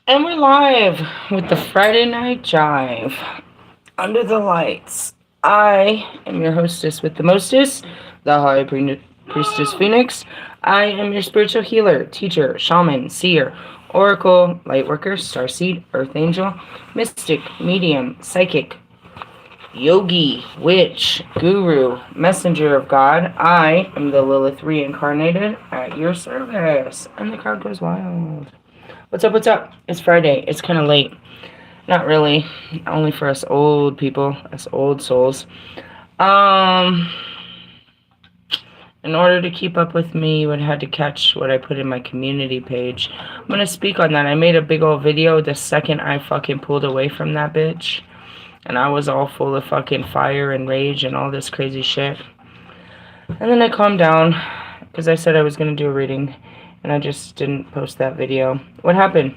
And we're live with the Friday Night Jive. Under the lights. I am your hostess with the mostest, the High Priestess Phoenix. I am your spiritual healer, teacher, shaman, seer, oracle, lightworker, starseed, earth angel, mystic, medium, psychic, yogi, witch, guru, messenger of God. I am the Lilith reincarnated at your service. And the crowd goes wild. What's up, what's up? It's Friday. It's kind of late. Not really. Only for us old people. Us old souls. In order to keep up with me, you would have to catch what I put in my community page. I'm going to speak on that. I made a big old video the second I fucking pulled away from that bitch. And I was all full of fucking fire and rage and all this crazy shit. And then I calmed down because I said I was going to do a reading. And I just didn't post that video. What happened?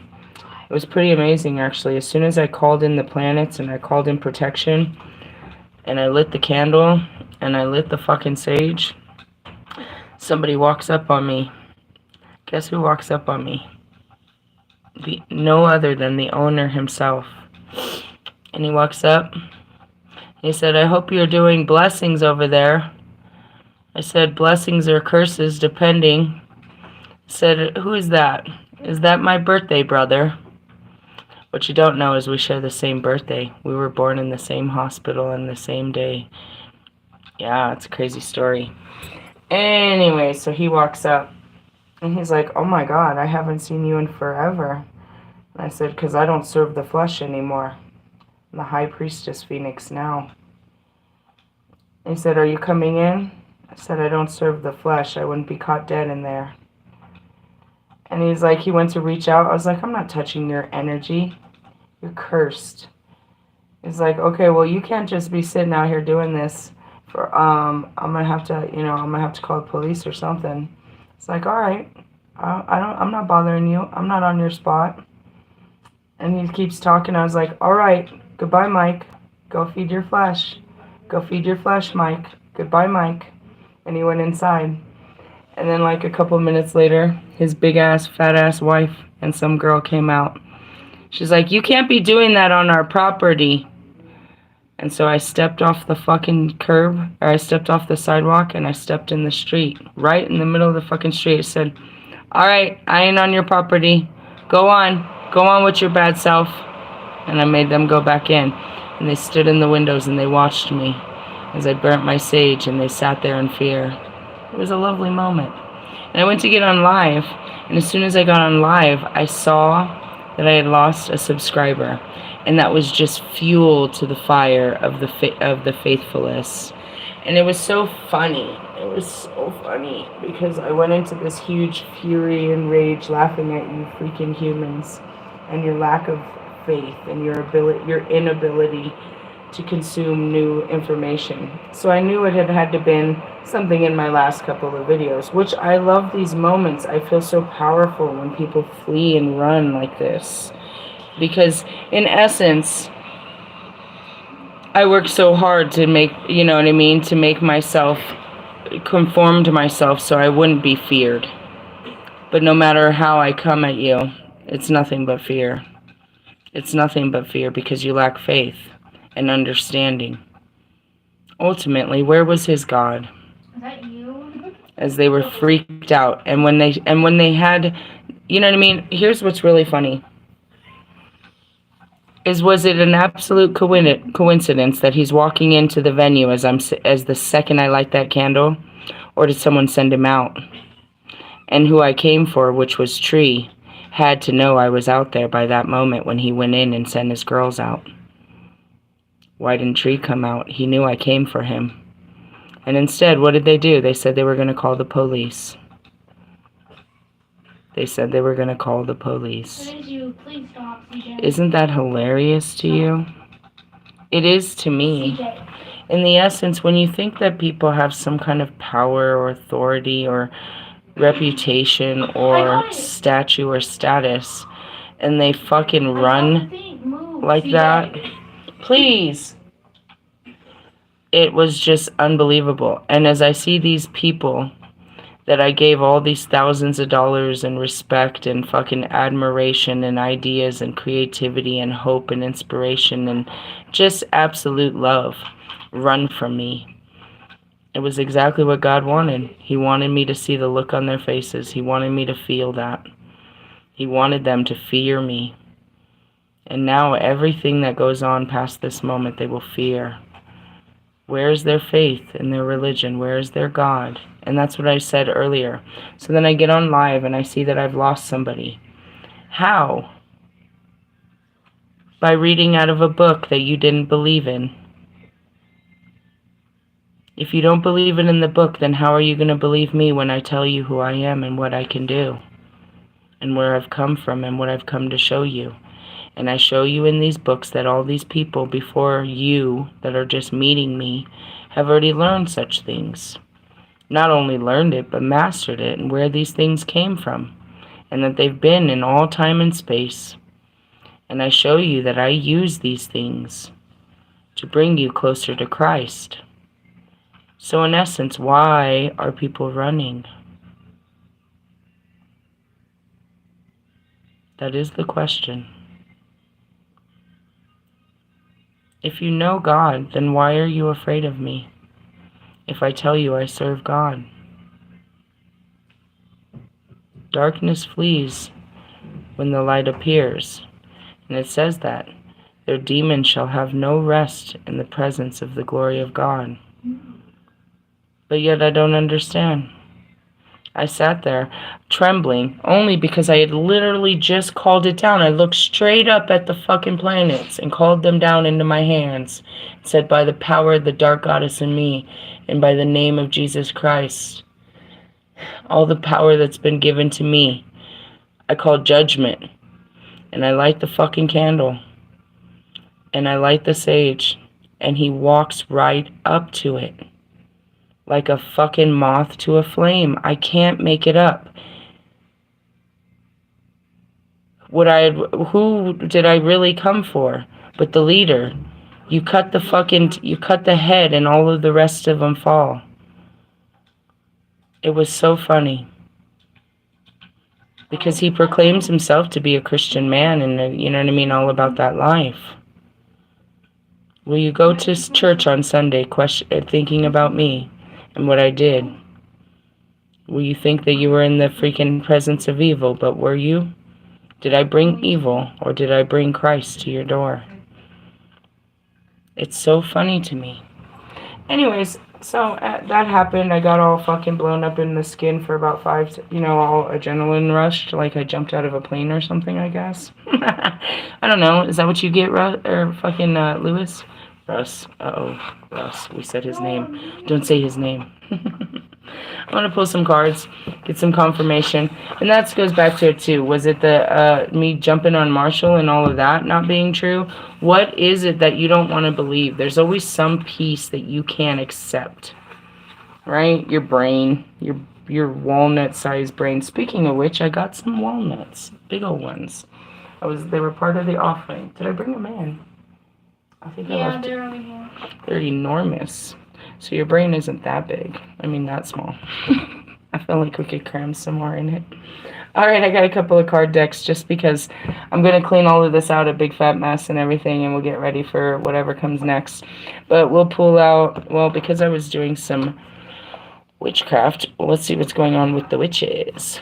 It was pretty amazing, actually. As soon as I called in the planets and I called in protection, and I lit the candle, and I lit the fucking sage, somebody walks up on me. Guess who walks up on me? No other than the owner himself. And he walks up. He said, "I hope you're doing blessings over there." I said, "Blessings or curses, depending." Said, "Who is that?" "Is that my birthday brother?" What you don't know is we share the same birthday. We were born in the same hospital on the same day. Yeah, it's a crazy story. Anyway, so he walks up and he's like, "Oh my God, I haven't seen you in forever." And I said, "Because I don't serve the flesh anymore. I'm the High Priestess Phoenix now." He said, "Are you coming in?" I said, "I don't serve the flesh. I wouldn't be caught dead in there." And he's like, he went to reach out. I was like, "I'm not touching your energy. You're cursed." He's like, "Okay, well, you can't just be sitting out here doing this. I'm gonna have to call the police or something." It's like, "All right, I'm not bothering you. I'm not on your spot." And he keeps talking. I was like, "All right, goodbye, Mike. Go feed your flesh. Go feed your flesh, Mike. Goodbye, Mike." And he went inside. And then like a couple minutes later, his big-ass, fat-ass wife and some girl came out. She's like, "You can't be doing that on our property." And so I stepped off the fucking curb, or I stepped off the sidewalk, and I stepped in the street, right in the middle of the fucking street. I said, "All right, I ain't on your property. Go on with your bad self." And I made them go back in. And they stood in the windows and they watched me as I burnt my sage, and they sat there in fear. It was a lovely moment. And I went to get on live, and as soon as I got on live, I saw that I had lost a subscriber, and that was just fuel to the fire of the faithfulness. And it was so funny. It was so funny because I went into this huge fury and rage, laughing at you freaking humans and your lack of faith and your inability to consume new information. So I knew it had to been something in my last couple of videos, which I love these moments. I feel so powerful when people flee and run like this. Because in essence, I work so hard to make, you know what I mean, to make myself conform to myself so I wouldn't be feared. But no matter how I come at you, it's nothing but fear. It's nothing but fear because you lack faith and understanding. Ultimately, where was his God? Is that you? As they were freaked out, and when they had, you know what I mean? Here's what's really funny. Was it an absolute coincidence that he's walking into the venue as the second I light that candle, or did someone send him out? And who I came for, which was Tree, had to know I was out there by that moment when he went in and sent his girls out. Why didn't Tree come out? He knew I came for him. And instead, what did they do? They said they were going to call the police. They said they were going to call the police. Please stop, CJ. Isn't that hilarious to you? It is to me. CJ. In the essence, when you think that people have some kind of power or authority or reputation or statue or status, and they fucking run like that, please. It was just unbelievable. And as I see these people that I gave all these thousands of dollars and respect and fucking admiration and ideas and creativity and hope and inspiration and just absolute love run from me. It was exactly what God wanted. He wanted me to see the look on their faces. He wanted me to feel that. He wanted them to fear me. And now everything that goes on past this moment, they will fear. Where is their faith in their religion? Where is their God? And that's what I said earlier. So then I get on live and I see that I've lost somebody. How? By reading out of a book that you didn't believe in. If you don't believe it in the book, then how are you going to believe me when I tell you who I am and what I can do? And where I've come from and what I've come to show you. And I show you in these books that all these people before you that are just meeting me have already learned such things. Not only learned it, but mastered it and where these things came from. And that they've been in all time and space. And I show you that I use these things to bring you closer to Christ. So in essence, why are people running? That is the question. If you know God, then why are you afraid of me? If I tell you I serve God. Darkness flees when the light appears. And it says that their demons shall have no rest in the presence of the glory of God. But yet I don't understand. I sat there trembling only because I had literally just called it down. I looked straight up at the fucking planets and called them down into my hands. Said, by the power of the dark goddess in me and by the name of Jesus Christ, all the power that's been given to me, I call judgment. And I light the fucking candle. And I light the sage. And he walks right up to it. Like a fucking moth to a flame. I can't make it up. Who did I really come for? But the leader. You cut the head and all of the rest of them fall. It was so funny. Because he proclaims himself to be a Christian man and, you know what I mean, all about that life. Will you go to church on Sunday thinking about me and what I did? Will you think that you were in the freaking presence of evil, but were you? Did I bring evil or did I bring Christ to your door? It's so funny to me. Anyways, so that happened. I got all fucking blown up in the skin for about 5, all adrenaline rushed, like I jumped out of a plane or something, I guess. I don't know. Is that what you get, fucking Lewis? Russ. Uh-oh. Russ. We said his name. Don't say his name. I want to pull some cards, get some confirmation. And that goes back to it, too. Was it the me jumping on Marshall and all of that not being true? What is it that you don't want to believe? There's always some piece that you can't accept. Right? Your brain. Your walnut-sized brain. Speaking of which, I got some walnuts. Big old ones. They were part of the offering. Did I bring them in? I think I left. They're over here. They're enormous. So your brain isn't that big. I mean, that small. I feel like we could cram some more in it. Alright, I got a couple of card decks just because I'm going to clean all of this out, a big fat mess and everything, and we'll get ready for whatever comes next. But we'll pull out, well, because I was doing some witchcraft, let's see what's going on with the witches.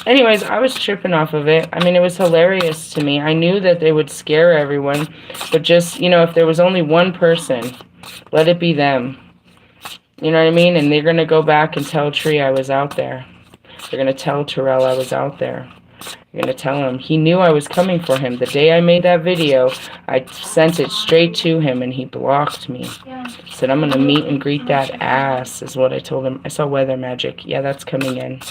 Anyways, I was tripping off of it. I mean, it was hilarious to me. I knew that they would scare everyone, but just, if there was only one person, let it be them. You know what I mean? And they're going to go back and tell Tree I was out there. They're going to tell Terrell I was out there. They're going to tell him. He knew I was coming for him. The day I made that video, I sent it straight to him, and he blocked me. Said, I'm going to meet and greet that ass, is what I told him. I saw weather magic. Yeah, that's coming in.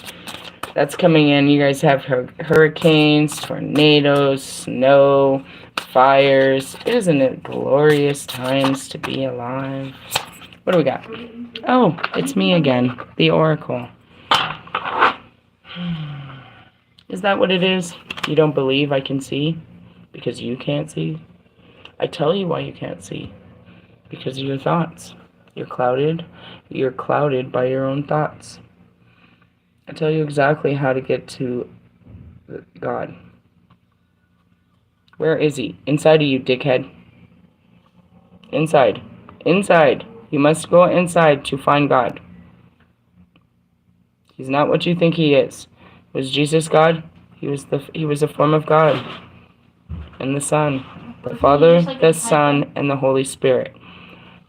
That's coming in. You guys have hurricanes, tornadoes, snow, fires. Isn't it glorious times to be alive? What do we got? Oh, it's me again, the Oracle. Is that what it is? You don't believe I can see? Because you can't see? I tell you why you can't see. Because of your thoughts. You're clouded by your own thoughts. I tell you exactly how to get to God. Where is he? Inside of you, dickhead. Inside. Inside. You must go inside to find God. He's not what you think he is. Was Jesus God? He was a form of God. And the Son. The Father, the Son, and the Holy Spirit.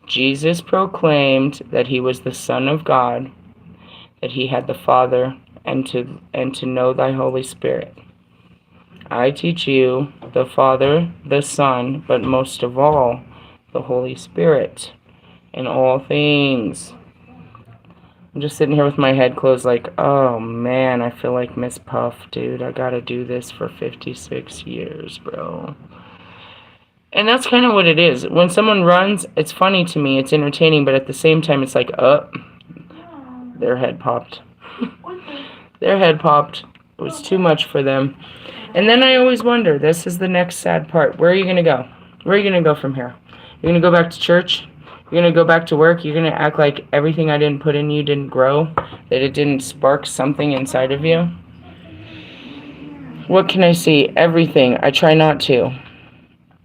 Jesus proclaimed that he was the Son of God, that he had the Father, and to know thy Holy Spirit. I teach you the Father, the Son, but most of all, the Holy Spirit in all things. I'm just sitting here with my head closed like, oh man, I feel like Miss Puff, dude. I gotta do this for 56 years, bro. And that's kind of what it is. When someone runs, it's funny to me, it's entertaining, but at the same time, it's like, their head popped. Their head popped. It was too much for them. And then I always wonder, this is the next sad part. Where are you going to go? Where are you going to go from here? You're going to go back to church? You're going to go back to work? You're going to act like everything I didn't put in you didn't grow? That it didn't spark something inside of you? What can I see? Everything. I try not to.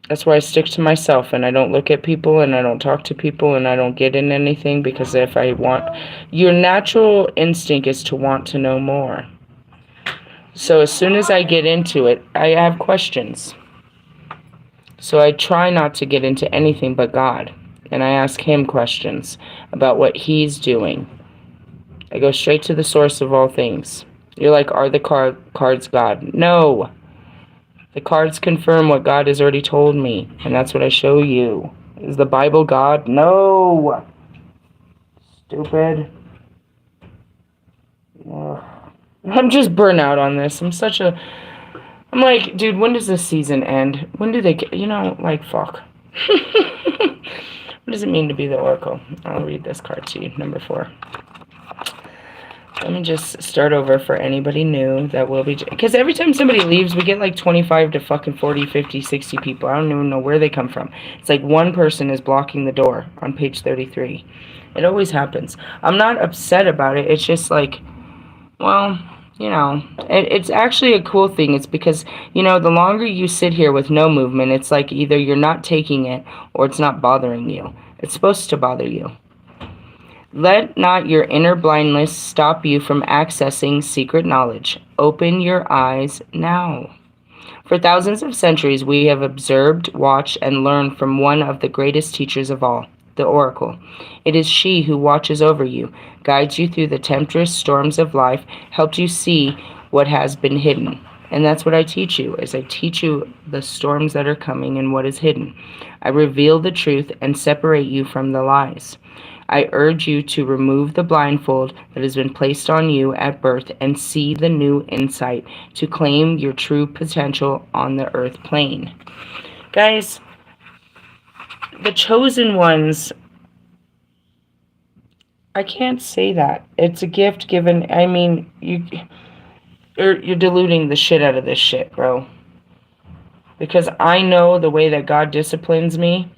That's why I stick to myself and I don't look at people and I don't talk to people and I don't get in anything, because if I want... Your natural instinct is to want to know more. So as soon as I get into it, I have questions. So I try not to get into anything but God. And I ask him questions about what he's doing. I go straight to the source of all things. You're like, are the cards God? No. The cards confirm what God has already told me. And that's what I show you. Is the Bible God? No. Stupid. Ugh. I'm just burnt out on this. I'm like, dude, when does this season end? When do they get, like, fuck. What does it mean to be the Oracle? I'll read this card to you, number 4. Let me just start over for anybody new that will be, because every time somebody leaves, we get like 25 to fucking 40, 50, 60 people. I don't even know where they come from. It's like one person is blocking the door on page 33. It always happens. I'm not upset about it. It's just like, well, it's actually a cool thing. It's because, the longer you sit here with no movement, it's like either you're not taking it or it's not bothering you. It's supposed to bother you. Let not your inner blindness stop you from accessing secret knowledge. Open your eyes now. For thousands of centuries, we have observed, watched, and learned from one of the greatest teachers of all, the Oracle. It is she who watches over you, guides you through the tempestuous storms of life, helps you see what has been hidden. And that's what I teach you, is I teach you the storms that are coming and what is hidden. I reveal the truth and separate you from the lies. I urge you to remove the blindfold that has been placed on you at birth and see the new insight to claim your true potential on the earth plane. Guys, the chosen ones, I can't say that. It's a gift given. I mean, you're diluting the shit out of this shit, bro. Because I know the way that God disciplines me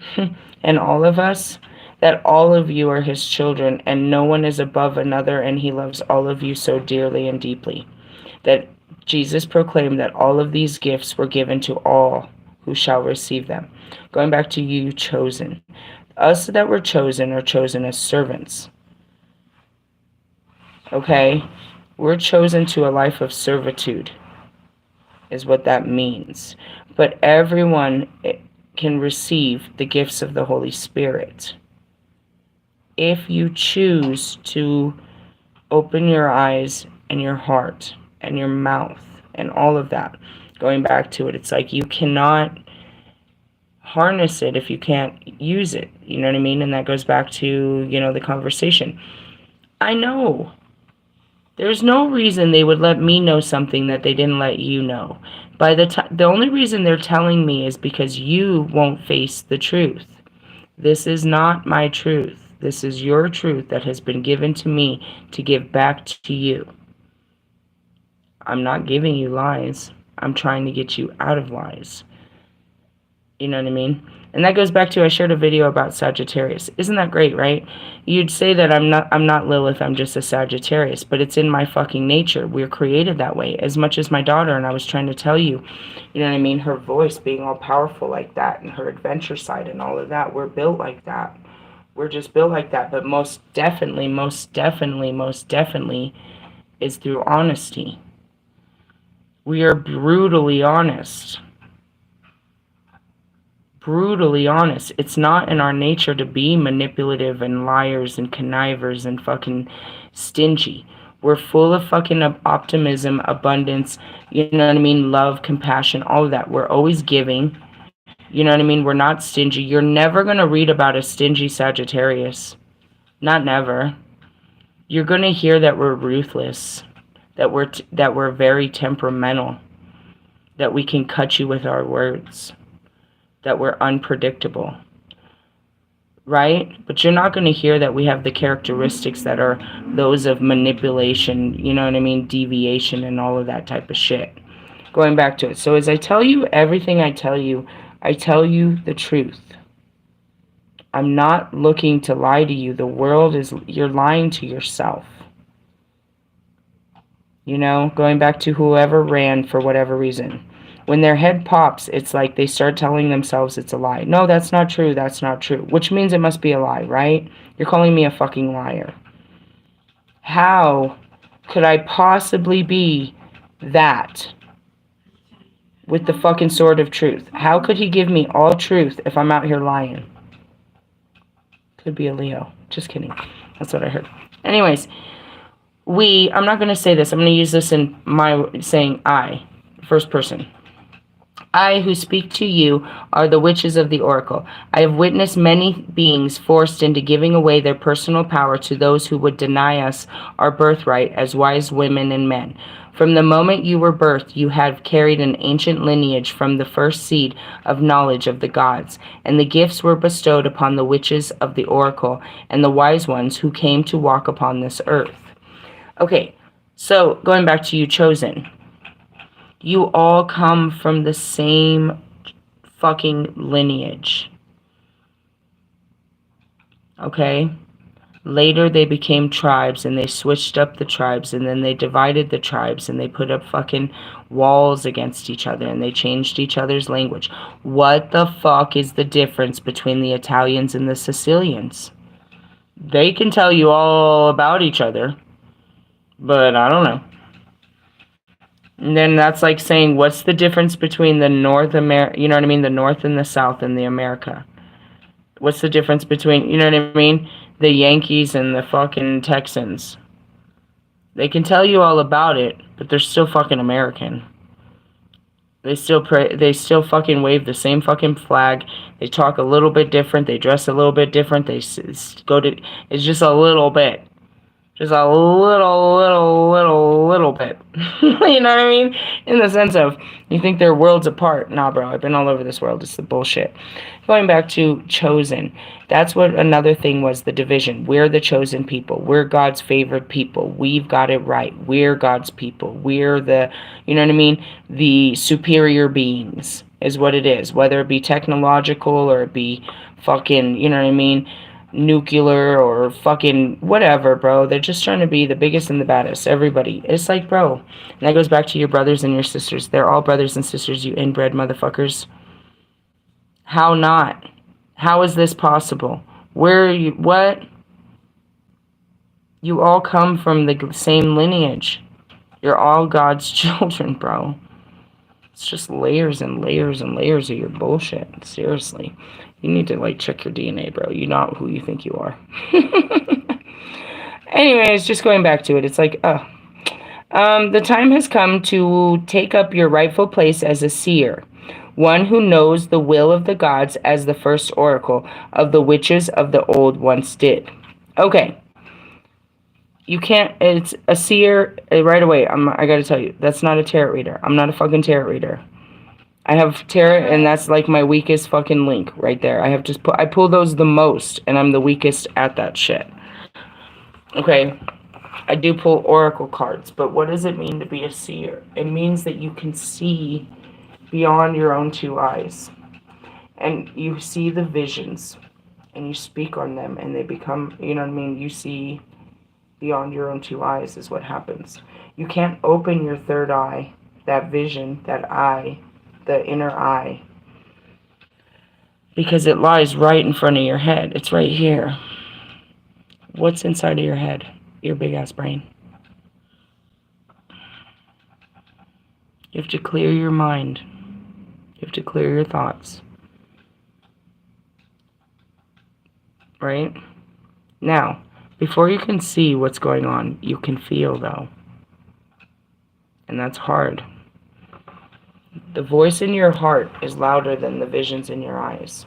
and all of us, that all of you are his children and no one is above another, and he loves all of you so dearly and deeply. That Jesus proclaimed that all of these gifts were given to all who shall receive them. Going back to you chosen. Us that were chosen are chosen as servants. Okay? We're chosen to a life of servitude, is what that means. But everyone can receive the gifts of the Holy Spirit if you choose to open your eyes and your heart and your mouth and all of that. Going back to it, it's like you cannot harness it if you can't use it. You know what I mean? And that goes back to, the conversation. I know. There's no reason they would let me know something that they didn't let you know. The only reason they're telling me is because you won't face the truth. This is not my truth. This is your truth that has been given to me to give back to you. I'm not giving you lies. I'm trying to get you out of lies. You know what I mean? And that goes back to, I shared a video about Sagittarius. Isn't that great, right? You'd say that I'm not Lilith, I'm just a Sagittarius, but it's in my fucking nature. We're created that way. As much as my daughter, and I was trying to tell you, you know what I mean, her voice being all powerful like that, and her adventure side and all of that, we're built like that. We're just built like that. But most definitely is through honesty. We are brutally honest. Brutally honest. It's not in our nature to be manipulative and liars and connivers and fucking stingy. We're full of fucking optimism, abundance, you know what I mean, love, compassion, all of that. We're always giving, you know what I mean, we're not stingy. You're never going to read about a stingy Sagittarius. Not never. You're going to hear that we're ruthless, that we're very temperamental, that we can cut you with our words, that we're unpredictable, right? But you're not going to hear that we have the characteristics that are those of manipulation, you know what I mean, deviation and all of that type of shit. Going back to it. So as I tell you everything I tell you the truth. I'm not looking to lie to you. The world is, you're lying to yourself. You know, going back to whoever ran for whatever reason. When their head pops, it's like they start telling themselves it's a lie. No, that's not true. That's not true. Which means it must be a lie, right? You're calling me a fucking liar. How could I possibly be that with the fucking sword of truth? How could he give me all truth if I'm out here lying? Could be a Leo. Just kidding. That's what I heard. Anyways, I'm not going to say this. I'm going to use this in my saying I, first person. I who speak to you are the witches of the oracle. I have witnessed many beings forced into giving away their personal power to those who would deny us our birthright as wise women and men. From the moment you were birthed, you have carried an ancient lineage from the first seed of knowledge of the gods, and the gifts were bestowed upon the witches of the oracle and the wise ones who came to walk upon this earth. Okay, so going back to you chosen. You all come from the same fucking lineage. Okay? Later they became tribes and they switched up the tribes and then they divided the tribes and they put up fucking walls against each other and they changed each other's language. What the fuck is the difference between the Italians and the Sicilians? They can tell you all about each other, but I don't know. And then that's like saying, what's the difference between the North America, you know what I mean, the North and the South and the America? What's the difference between, you know what I mean, the Yankees and the fucking Texans? They can tell you all about it, but they're still fucking American. They still fucking wave the same fucking flag. They talk a little bit different. They dress a little bit different. It's just a little bit. Just a little bit. You know what I mean? In the sense of, you think they're worlds apart. Nah, bro, I've been all over this world. It's the bullshit. Going back to chosen. That's what another thing was, the division. We're the chosen people. We're God's favorite people. We've got it right. We're God's people. We're the, you know what I mean? The superior beings is what it is. Whether it be technological or it be fucking, you know what I mean? Nuclear or fucking whatever, bro. They're just trying to be the biggest and the baddest. Everybody. It's like, bro. And that goes back to your brothers and your sisters. They're all brothers and sisters, you inbred motherfuckers. How not? How is this possible? Where are you? What? You all come from the same lineage. You're all God's children, bro. It's just layers and layers and layers of your bullshit. Seriously. You need to, like, check your DNA, bro. You're not who you think you are. Anyways, just going back to it. It's like, the time has come to take up your rightful place as a seer. One who knows the will of the gods as the first oracle of the witches of the old once did. Okay. You can't, it's a seer, right away, I gotta tell you, that's not a tarot reader. I'm not a fucking tarot reader. I have tarot, and that's like my weakest fucking link right there. I pull those the most, and I'm the weakest at that shit. Okay, I do pull oracle cards, but what does it mean to be a seer? It means that you can see beyond your own two eyes. And you see the visions, and you speak on them, and they become, you know what I mean? You see beyond your own two eyes is what happens. You can't open your third eye, that vision, that eye, the inner eye, because it lies right in front of your head. It's right here. What's inside of your head? Your big ass brain. You have to clear your mind. You have to clear your thoughts. Right? Now, before you can see what's going on, you can feel, though. And that's hard. The voice in your heart is louder than the visions in your eyes.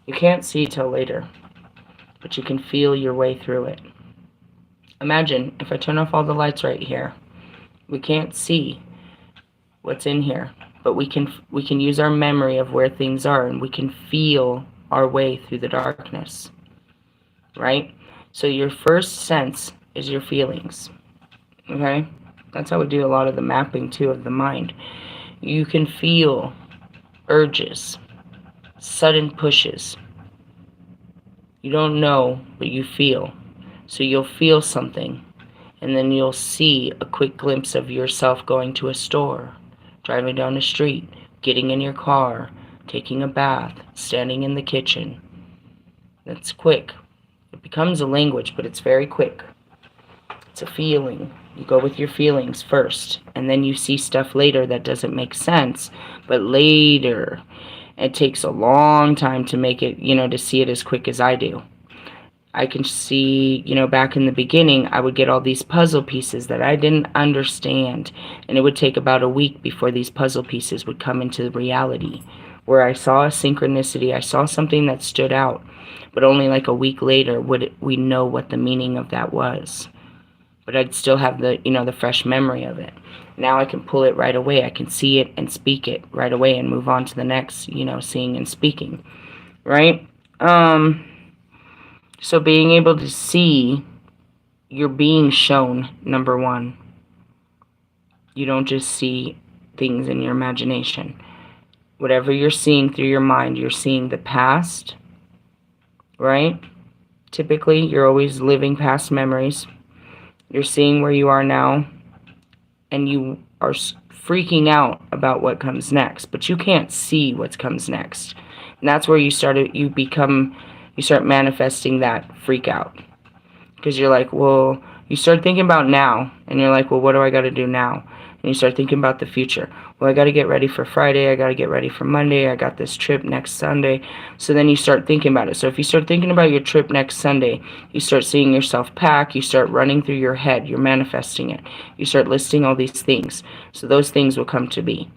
You can't see till later, but you can feel your way through it. Imagine if I turn off all the lights right here. We can't see what's in here, but we can use our memory of where things are, and we can feel our way through the darkness. Right? So your first sense is your feelings. Okay? That's how we do a lot of the mapping too of the mind. You can feel urges, sudden pushes. You don't know, but you feel. So you'll feel something, and then you'll see a quick glimpse of yourself going to a store, driving down the street, getting in your car, taking a bath, standing in the kitchen. That's quick. It becomes a language, but it's very quick. It's a feeling. You go with your feelings first, and then you see stuff later that doesn't make sense, but later. It takes a long time to make it, to see it as quick as I do. I can see, back in the beginning, I would get all these puzzle pieces that I didn't understand, and it would take about a week before these puzzle pieces would come into reality, where I saw a synchronicity, I saw something that stood out, but only like a week later would we know what the meaning of that was. But I'd still have the fresh memory of it. Now I can pull it right away. I can see it and speak it right away and move on to the next, seeing and speaking, right? So being able to see, you're being shown, number one. You don't just see things in your imagination. Whatever you're seeing through your mind, you're seeing the past, right? Typically, you're always living past memories. You're seeing where you are now, and you are freaking out about what comes next, but you can't see what comes next. And that's where you start manifesting that freak out. Because you're like, well, you start thinking about now, and you're like, well, what do I got to do now? And you start thinking about the future. Well, I got to get ready for Friday. I got to get ready for Monday. I got this trip next Sunday. So then you start thinking about it. So if you start thinking about your trip next Sunday, you start seeing yourself pack. You start running through your head. You're manifesting it. You start listing all these things. So those things will come to be.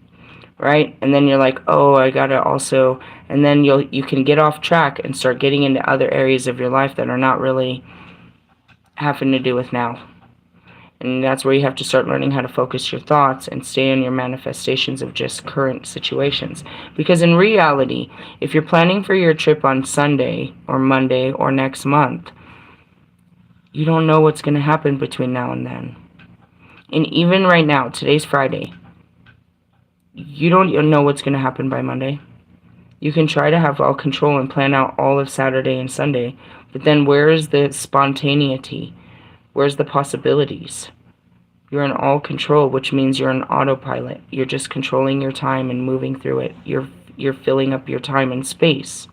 Right? And then you're like, oh, I got to also... And then you can get off track and start getting into other areas of your life that are not really having to do with now. And that's where you have to start learning how to focus your thoughts and stay on your manifestations of just current situations. Because in reality, if you're planning for your trip on Sunday or Monday or next month, you don't know what's going to happen between now and then. And even right now, today's Friday, you don't know what's going to happen by Monday. You can try to have all control and plan out all of Saturday and Sunday, but then where is the spontaneity? Where's the possibilities? You're in all control, which means you're an autopilot. You're just controlling your time and moving through it. You're filling up your time and space.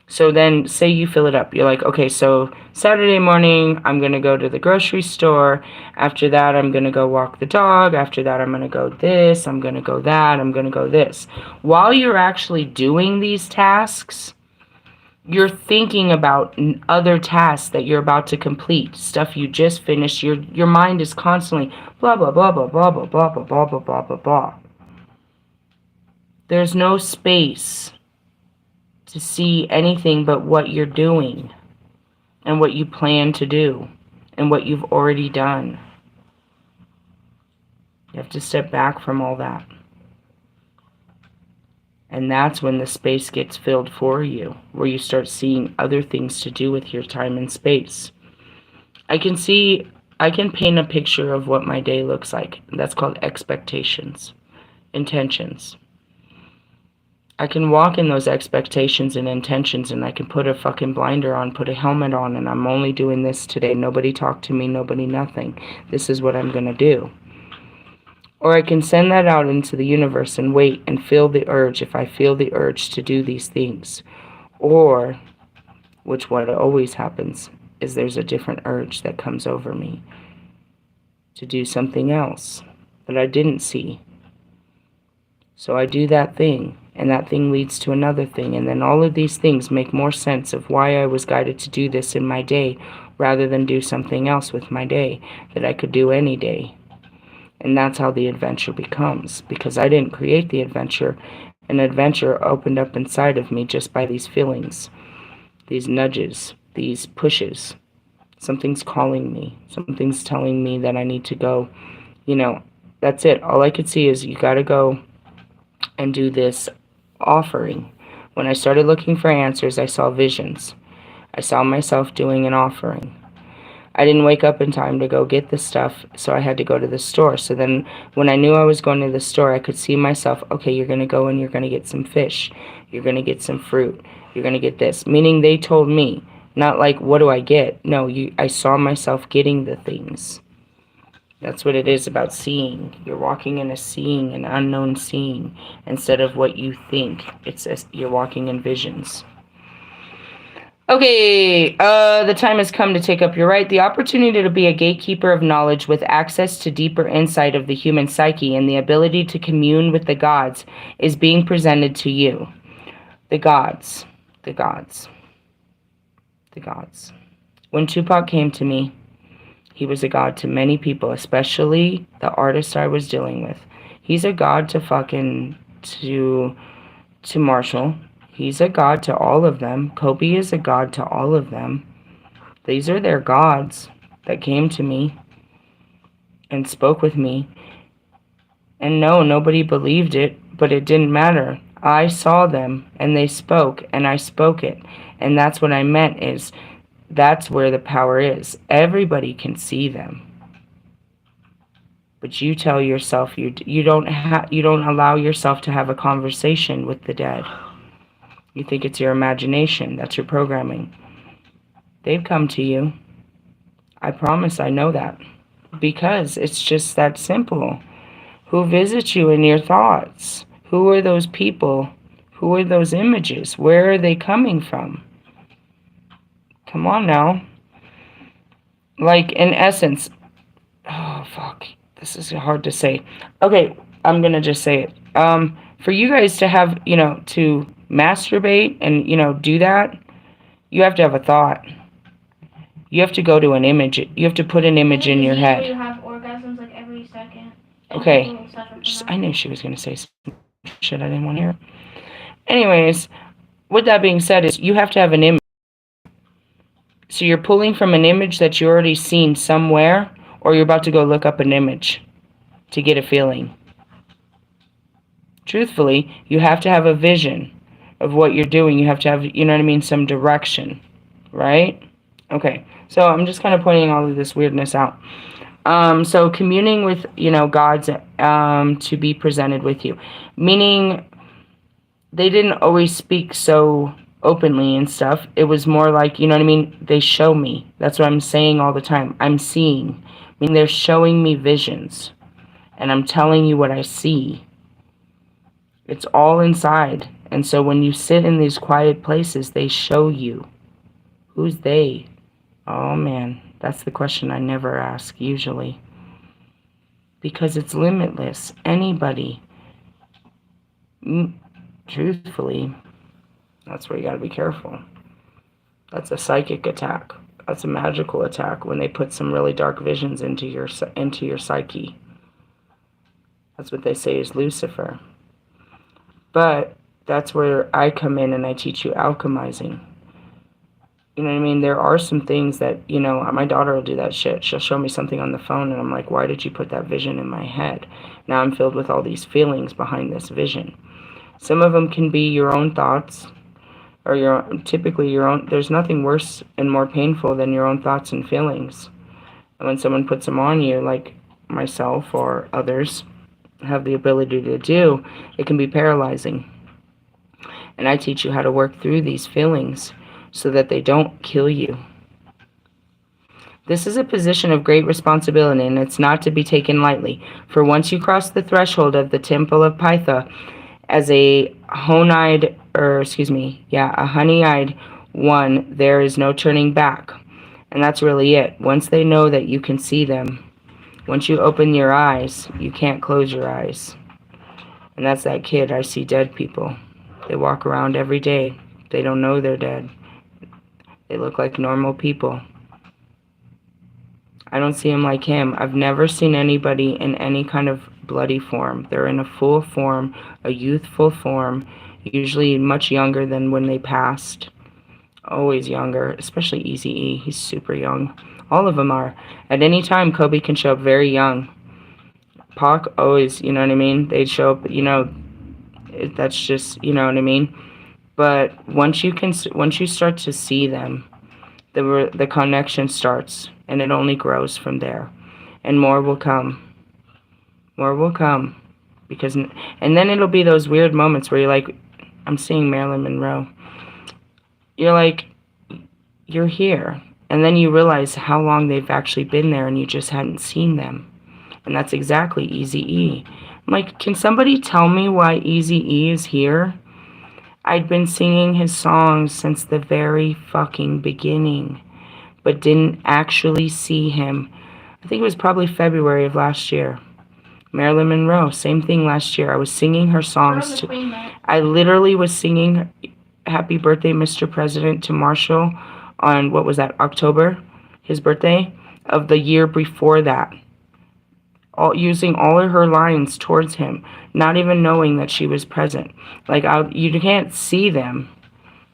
So then, say you fill it up. You're like, okay, so Saturday morning, I'm going to go to the grocery store. After that, I'm going to go walk the dog. After that, I'm going to go this. I'm going to go that. I'm going to go this. While you're actually doing these tasks, you're thinking about other tasks that you're about to complete, stuff you just finished. Your mind is constantly blah, blah, blah, blah, blah, blah, blah, blah, blah, blah, blah, blah, blah. There's no space to see anything but what you're doing and what you plan to do and what you've already done. You have to step back from all that. And that's when the space gets filled for you, where you start seeing other things to do with your time and space. I can paint a picture of what my day looks like. That's called expectations, intentions. I can walk in those expectations and intentions, and I can put a fucking blinder on, put a helmet on, and I'm only doing this today. Nobody talk to me, nobody nothing. This is what I'm going to do. Or I can send that out into the universe and wait and feel the urge, if I feel the urge to do these things. Or, which what always happens, is there's a different urge that comes over me to do something else that I didn't see. So I do that thing, and that thing leads to another thing, and then all of these things make more sense of why I was guided to do this in my day rather than do something else with my day that I could do any day. And that's how the adventure becomes, because I didn't create the adventure. An adventure opened up inside of me just by these feelings, these nudges, these pushes. Something's calling me. Something's telling me that I need to go. You know, that's it. All I could see is you got to go and do this offering. When I started looking for answers, I saw visions. I saw myself doing an offering. I didn't wake up in time to go get the stuff, so I had to go to the store. So then when I knew I was going to the store, I could see myself, okay, you're going to go and you're going to get some fish. You're going to get some fruit. You're going to get this. Meaning they told me, not like, what do I get? No, I saw myself getting the things. That's what it is about seeing. You're walking in a seeing, an unknown seeing, instead of what you think. You're walking in visions. Okay, the time has come to take up your right. The opportunity to be a gatekeeper of knowledge with access to deeper insight of the human psyche and the ability to commune with the gods is being presented to you. The gods. The gods. The gods. When Tupac came to me, he was a god to many people, especially the artists I was dealing with. He's a god to Marshall. He's a god to all of them. Kobe is a god to all of them. These are their gods that came to me and spoke with me. And no, nobody believed it, but it didn't matter. I saw them, and they spoke, and I spoke it. And that's what I meant is, that's where the power is. Everybody can see them. But you tell yourself you don't allow yourself to have a conversation with the dead. You think it's your imagination. That's your programming. They've come to you. I promise I know that. Because it's just that simple. Who visits you in your thoughts? Who are those people? Who are those images? Where are they coming from? Come on now. Like, in essence... Oh, fuck. This is hard to say. Okay, I'm going to just say it. For you guys to have, to masturbate and, do that, you have to have a thought. You have to go to an image. You have to put an image in your head. You have orgasms like every second. Okay. I knew she was going to say some shit I didn't want to hear. Anyways, with that being said, is you have to have an image. So you're pulling from an image that you already seen somewhere, or you're about to go look up an image to get a feeling. Truthfully, you have to have a vision of what you're doing. You have to have, some direction, right? Okay, so I'm just kind of pointing all of this weirdness out. So communing with, gods to be presented with you. Meaning, they didn't always speak so openly and stuff. It was more like, they show me. That's what I'm saying all the time. I'm seeing. I mean, they're showing me visions. And I'm telling you what I see. It's all inside. And so when you sit in these quiet places, they show you. Who's they? Oh, man. That's the question I never ask, usually. Because it's limitless. Anybody. Truthfully, that's where you gotta be careful. That's a psychic attack. That's a magical attack when they put some really dark visions into your psyche. That's what they say is Lucifer. But that's where I come in and I teach you alchemizing. You know what I mean? There are some things that, my daughter will do that shit. She'll show me something on the phone and I'm like, why did you put that vision in my head? Now I'm filled with all these feelings behind this vision. Some of them can be your own thoughts, or typically your own. There's nothing worse and more painful than your own thoughts and feelings. And when someone puts them on you, like myself or others have the ability to do, it can be paralyzing. And I teach you how to work through these feelings so that they don't kill you. This is a position of great responsibility, and it's not to be taken lightly. For once you cross the threshold of the Temple of Pytha as a honey-eyed one, there is no turning back. And that's really it. Once they know that you can see them, once you open your eyes, you can't close your eyes. And that's that kid. I see dead people. They walk around every day. They don't know they're dead. They look like normal people. I don't see them like him. I've never seen anybody in any kind of bloody form. They're in a full form, a youthful form, usually much younger than when they passed. Always younger, especially Eazy-E. He's super young. All of them are. At any time, Kobe can show up very young. Pac always, you know what I mean? They'd show up, that's just, you know what I mean? But once you start to see them, the connection starts, and it only grows from there. And more will come. More will come. And then it'll be those weird moments where you're like, I'm seeing Marilyn Monroe. You're like, you're here. And then you realize how long they've actually been there and you just hadn't seen them. And that's exactly Eazy-E. I'm like, can somebody tell me why Eazy-E is here? I'd been singing his songs since the very fucking beginning, but didn't actually see him. I think it was probably February of last year. Marilyn Monroe, same thing last year. I was singing her songs. I literally was singing Happy Birthday, Mr. President to Marshall on, what was that, October? His birthday of the year before that. Using all of her lines towards him, not even knowing that she was present. Like, you can't see them.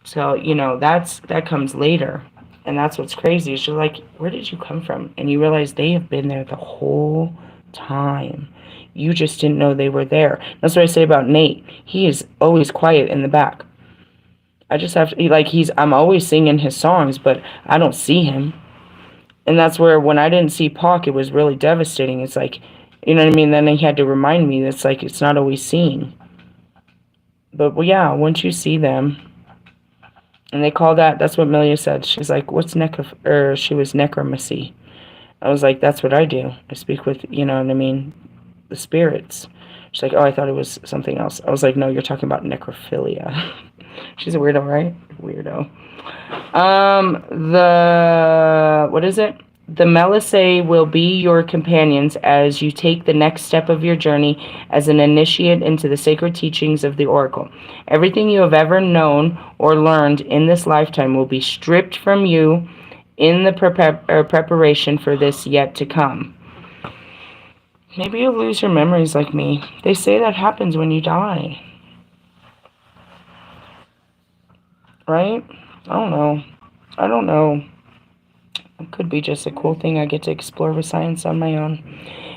So, that comes later. And that's what's crazy. It's just like, where did you come from? And you realize they have been there the whole time. You just didn't know they were there. That's what I say about Nate. He is always quiet in the back. I just have to, I'm always singing his songs, but I don't see him. And that's where, when I didn't see Pac, it was really devastating. It's like, you know what I mean? Then he had to remind me, it's like, it's not always seen. But, well, yeah, once you see them, and they call that's what Melia said. She's like, what's she was necromancy. I was like, that's what I do. I speak with, you know what I mean, the spirits. She's like, oh, I thought it was something else. I was like, no, you're talking about necrophilia. She's a weirdo, right? Weirdo. What is it? The Melissae will be your companions as you take the next step of your journey as an initiate into the sacred teachings of the Oracle. Everything you have ever known or learned in this lifetime will be stripped from you in the preparation for this yet to come. Maybe you'll lose your memories like me. They say that happens when you die. Right? I don't know. It could be just a cool thing I get to explore with science on my own.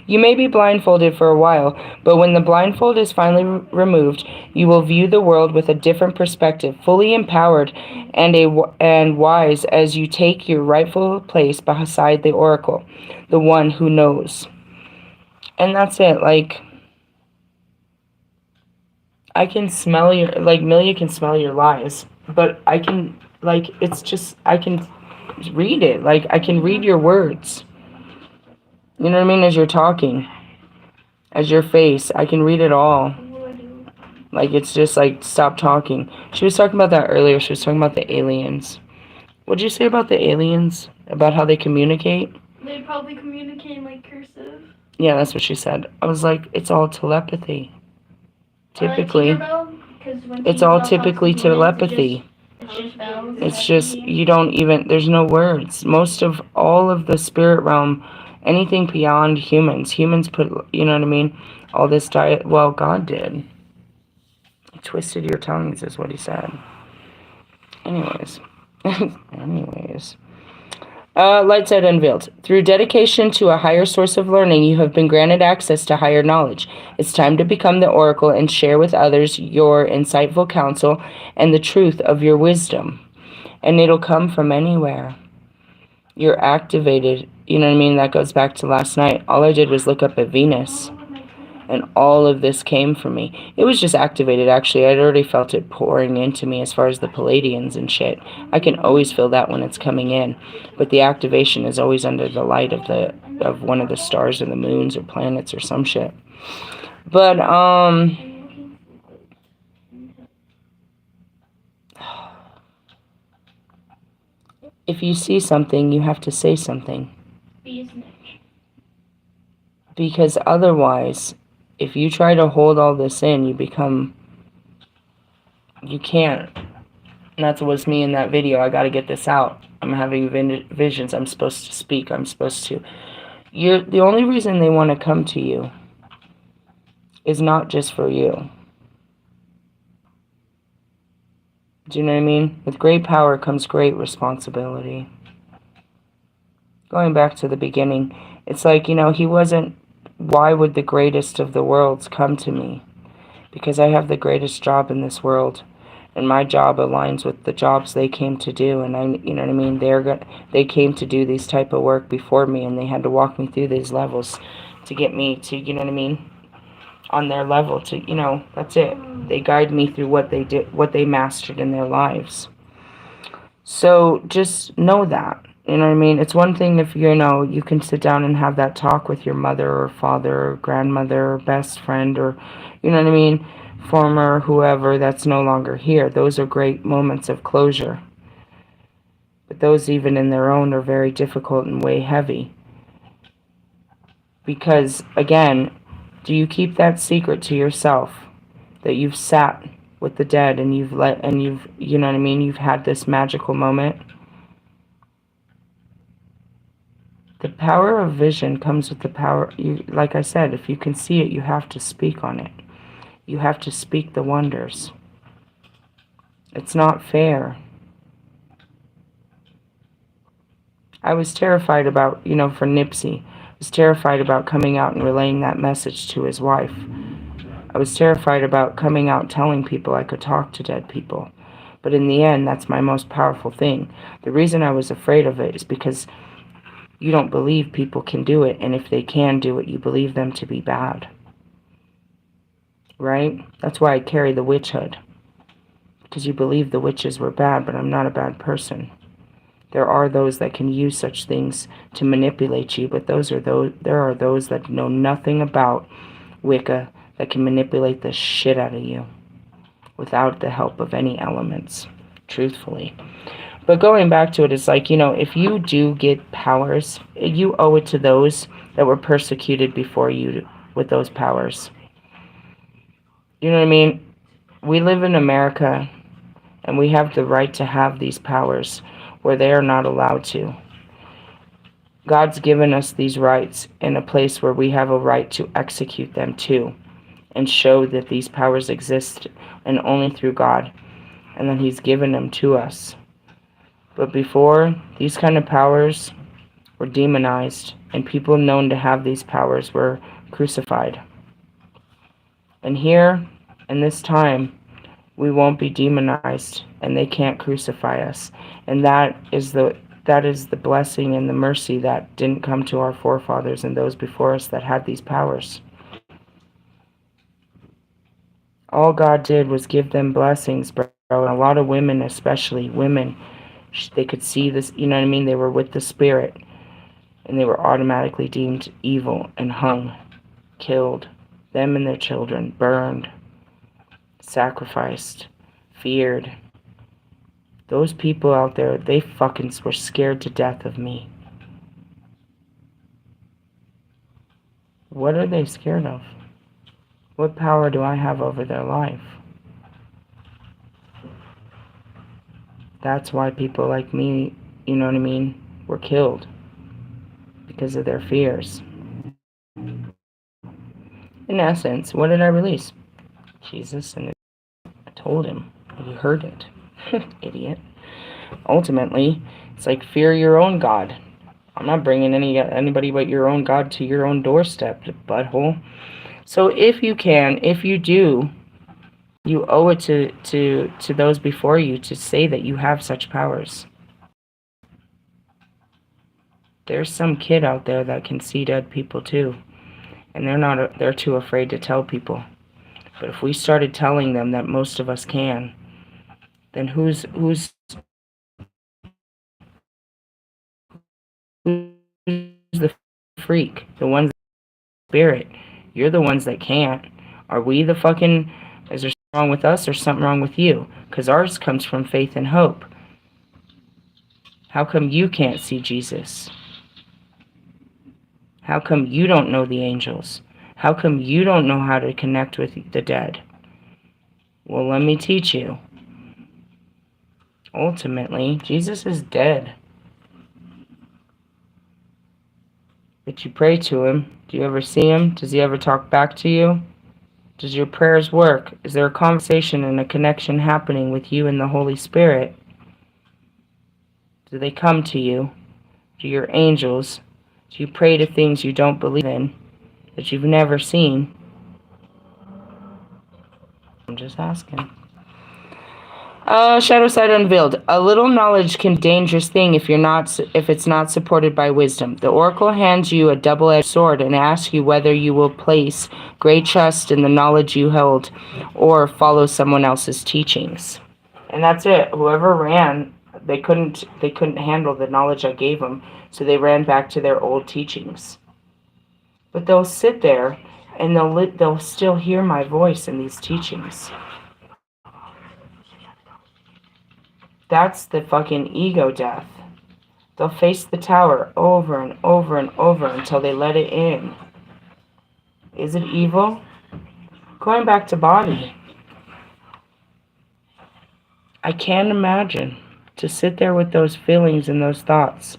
You may be blindfolded for a while, but when the blindfold is finally removed, you will view the world with a different perspective, fully empowered and wise as you take your rightful place beside the Oracle, the one who knows. And that's it. Like, I can smell Melia can smell your lies, but I can, I can read it. Like, I can read your words. You know what I mean? As you're talking. As your face. I can read it all. Like, it's just like, stop talking. She was talking about that earlier. She was talking about the aliens. What did you say about the aliens? About how they communicate? They probably communicate like cursive. Yeah, that's what she said. I was like, it's all telepathy. Typically. It's all typically telepathy. It's just, you don't even, there's no words. Most of all of the spirit realm, anything beyond humans put, you know what I mean? All this diet, well, God did. He twisted your tongues is what he said. Anyways. Light side unveiled. Through dedication to a higher source of learning, you have been granted access to higher knowledge. It's time to become the Oracle and share with others your insightful counsel and the truth of your wisdom. And it'll come from anywhere. You're activated. You know what I mean? That goes back to last night. All I did was look up at Venus. And all of this came from me. It was just activated, actually. I'd already felt it pouring into me as far as the Palladians and shit. I can always feel that when it's coming in. But the activation is always under the light of one of the stars or the moons or planets or some shit. But, if you see something, you have to say something. Because otherwise, if you try to hold all this in, you can't. And that's what was me in that video. I gotta get this out. I'm having visions. I'm supposed to speak. I'm supposed to. The only reason they want to come to you is not just for you. Do you know what I mean? With great power comes great responsibility. Going back to the beginning, it's like, he wasn't, why would the greatest of the worlds come to me? Because I have the greatest job in this world, and my job aligns with the jobs they came to do, and you know what I mean? They came to do these type of work before me, and they had to walk me through these levels to get me to, you know what I mean, on their level to, that's it. They guide me through what they did, what they mastered in their lives. So just know that. You know what I mean? It's one thing if, you can sit down and have that talk with your mother or father or grandmother or best friend or, you know what I mean, former whoever that's no longer here. Those are great moments of closure. But those even in their own are very difficult and way heavy. Because, again, do you keep that secret to yourself? That you've sat with the dead and you know what I mean, you've had this magical moment? The power of vision comes with the power, like I said, if you can see it, you have to speak on it. You have to speak the wonders. It's not fair. I was terrified about, for Nipsey, I was terrified about coming out and relaying that message to his wife. I was terrified about coming out telling people I could talk to dead people. But in the end, that's my most powerful thing. The reason I was afraid of it is because you don't believe people can do it, and if they can do it, you believe them to be bad. Right? That's why I carry the witch hood. Because you believe the witches were bad, but I'm not a bad person. There are those that can use such things to manipulate you, but there are those that know nothing about Wicca that can manipulate the shit out of you without the help of any elements, truthfully. But going back to it, it's like, if you do get powers, you owe it to those that were persecuted before you with those powers. You know what I mean? We live in America, and we have the right to have these powers where they are not allowed to. God's given us these rights in a place where we have a right to execute them too, and show that these powers exist and only through God, and that He's given them to us. But before, these kind of powers were demonized, and people known to have these powers were crucified. And here, in this time, we won't be demonized, and they can't crucify us. And that is the blessing and the mercy that didn't come to our forefathers and those before us that had these powers. All God did was give them blessings, bro. And a lot of women, especially women, they could see this, you know what I mean? They were with the spirit, and they were automatically deemed evil and hung, killed, them and their children, burned, sacrificed, feared. Those people out there, they fucking were scared to death of me. What are they scared of? What power do I have over their life? That's why people like me, you know what I mean, were killed. Because of their fears. In essence, what did I release? Jesus, and I told him. He heard it. Idiot. Ultimately, it's like fear your own God. I'm not bringing anybody but your own God to your own doorstep, butthole. So if you can, if you do, you owe it to those before you to say that you have such powers. There's some kid out there that can see dead people too. And they're too afraid to tell people. But if we started telling them that most of us can, then who's the freak? The ones that spirit. You're the ones that can't. Are we the fucking... Is there something wrong with us or something wrong with you? Because ours comes from faith and hope. How come you can't see Jesus? How come you don't know the angels? How come you don't know how to connect with the dead? Well, let me teach you. Ultimately, Jesus is dead. But you pray to him. Do you ever see him? Does he ever talk back to you? Does your prayers work? Is there a conversation and a connection happening with you and the Holy Spirit? Do they come to you? Do your angels? Do you pray to things you don't believe in, that you've never seen? I'm just asking. Shadow side unveiled. A little knowledge can be a dangerous thing if it's not supported by wisdom. The oracle hands you a double-edged sword and asks you whether you will place great trust in the knowledge you held or follow someone else's teachings. And that's it. Whoever ran, they couldn't handle the knowledge I gave them, so they ran back to their old teachings. But they'll sit there and they'll still hear my voice in these teachings. That's the fucking ego death. They'll face the tower over and over and over until they let it in. Is it evil? Going back to body. I can't imagine to sit there with those feelings and those thoughts,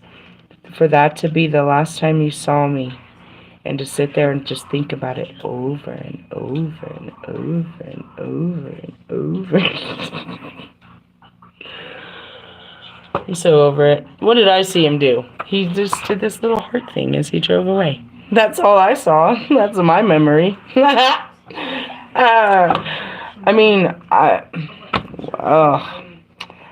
for that to be the last time you saw me, and to sit there and just think about it over and over and over and over and over. He's so over it. What did I see him do? He just did this little heart thing as he drove away. That's all I saw. That's my memory.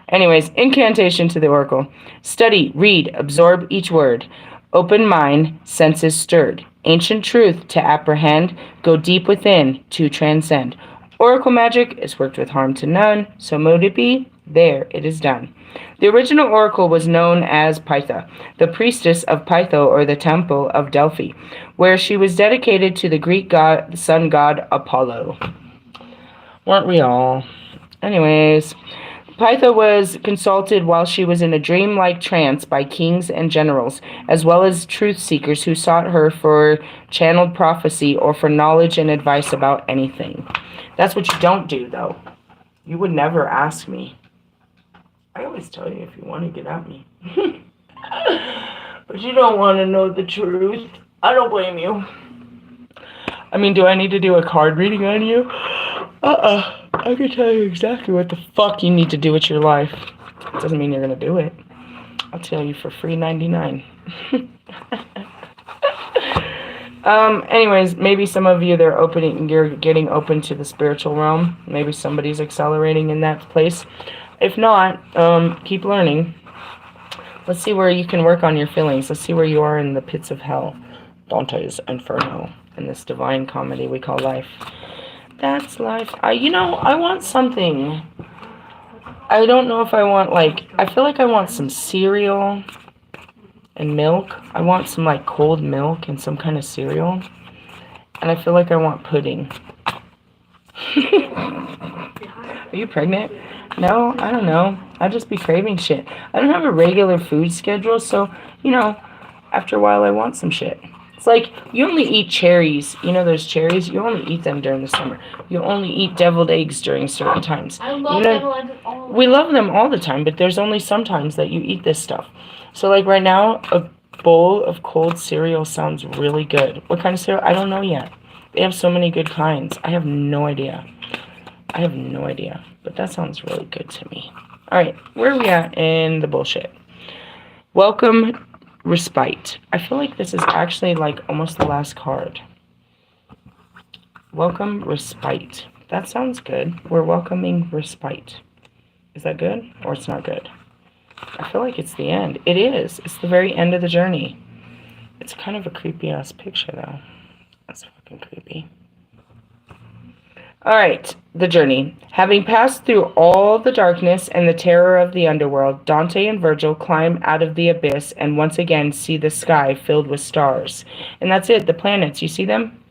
Anyways, incantation to the oracle. Study, read, absorb each word. Open mind, senses stirred. Ancient truth to apprehend. Go deep within to transcend. Oracle magic is worked with harm to none. So mote it be. There, it is done. The original oracle was known as Pytha, the priestess of Pytho, or the temple of Delphi, where she was dedicated to the Greek god, sun god Apollo. Weren't we all? Anyways, Pytho was consulted while she was in a dream-like trance by kings and generals, as well as truth-seekers who sought her for channeled prophecy or for knowledge and advice about anything. That's what you don't do, though. You would never ask me. I always tell you if you want to get at me. But you don't want to know the truth. I don't blame you. I mean, do I need to do a card reading on you? I can tell you exactly what the fuck you need to do with your life. Doesn't mean you're going to do it. I'll tell you for free 99. Anyways, maybe some of you, you're getting open to the spiritual realm. Maybe somebody's accelerating in that place. If not, keep learning. Let's see where you can work on your feelings. Let's see where you are in the pits of hell. Dante's Inferno. In this divine comedy we call life. That's life. I want something. I don't know if I want, I feel like I want some cereal and milk. I want some, cold milk and some kind of cereal. And I feel like I want pudding. Are you pregnant? No, I don't know. I'll just be craving shit. I don't have a regular food schedule, so, after a while I want some shit. It's like, you only eat cherries. You know those cherries? You only eat them during the summer. You only eat deviled eggs during certain times. I love deviled eggs all the time. We love them all the time, but there's only some times that you eat this stuff. So, right now, a bowl of cold cereal sounds really good. What kind of cereal? I don't know yet. They have so many good kinds. I have no idea. But that sounds really good to me. Alright, where are we at in the bullshit? Welcome, respite. I feel like this is actually almost the last card. Welcome, respite. That sounds good. We're welcoming respite. Is that good? Or it's not good? I feel like it's the end. It is. It's the very end of the journey. It's kind of a creepy ass picture though. That's fucking creepy. Alright, the journey. Having passed through all the darkness and the terror of the underworld, Dante and Virgil climb out of the abyss and once again see the sky filled with stars. And that's it, the planets. You see them?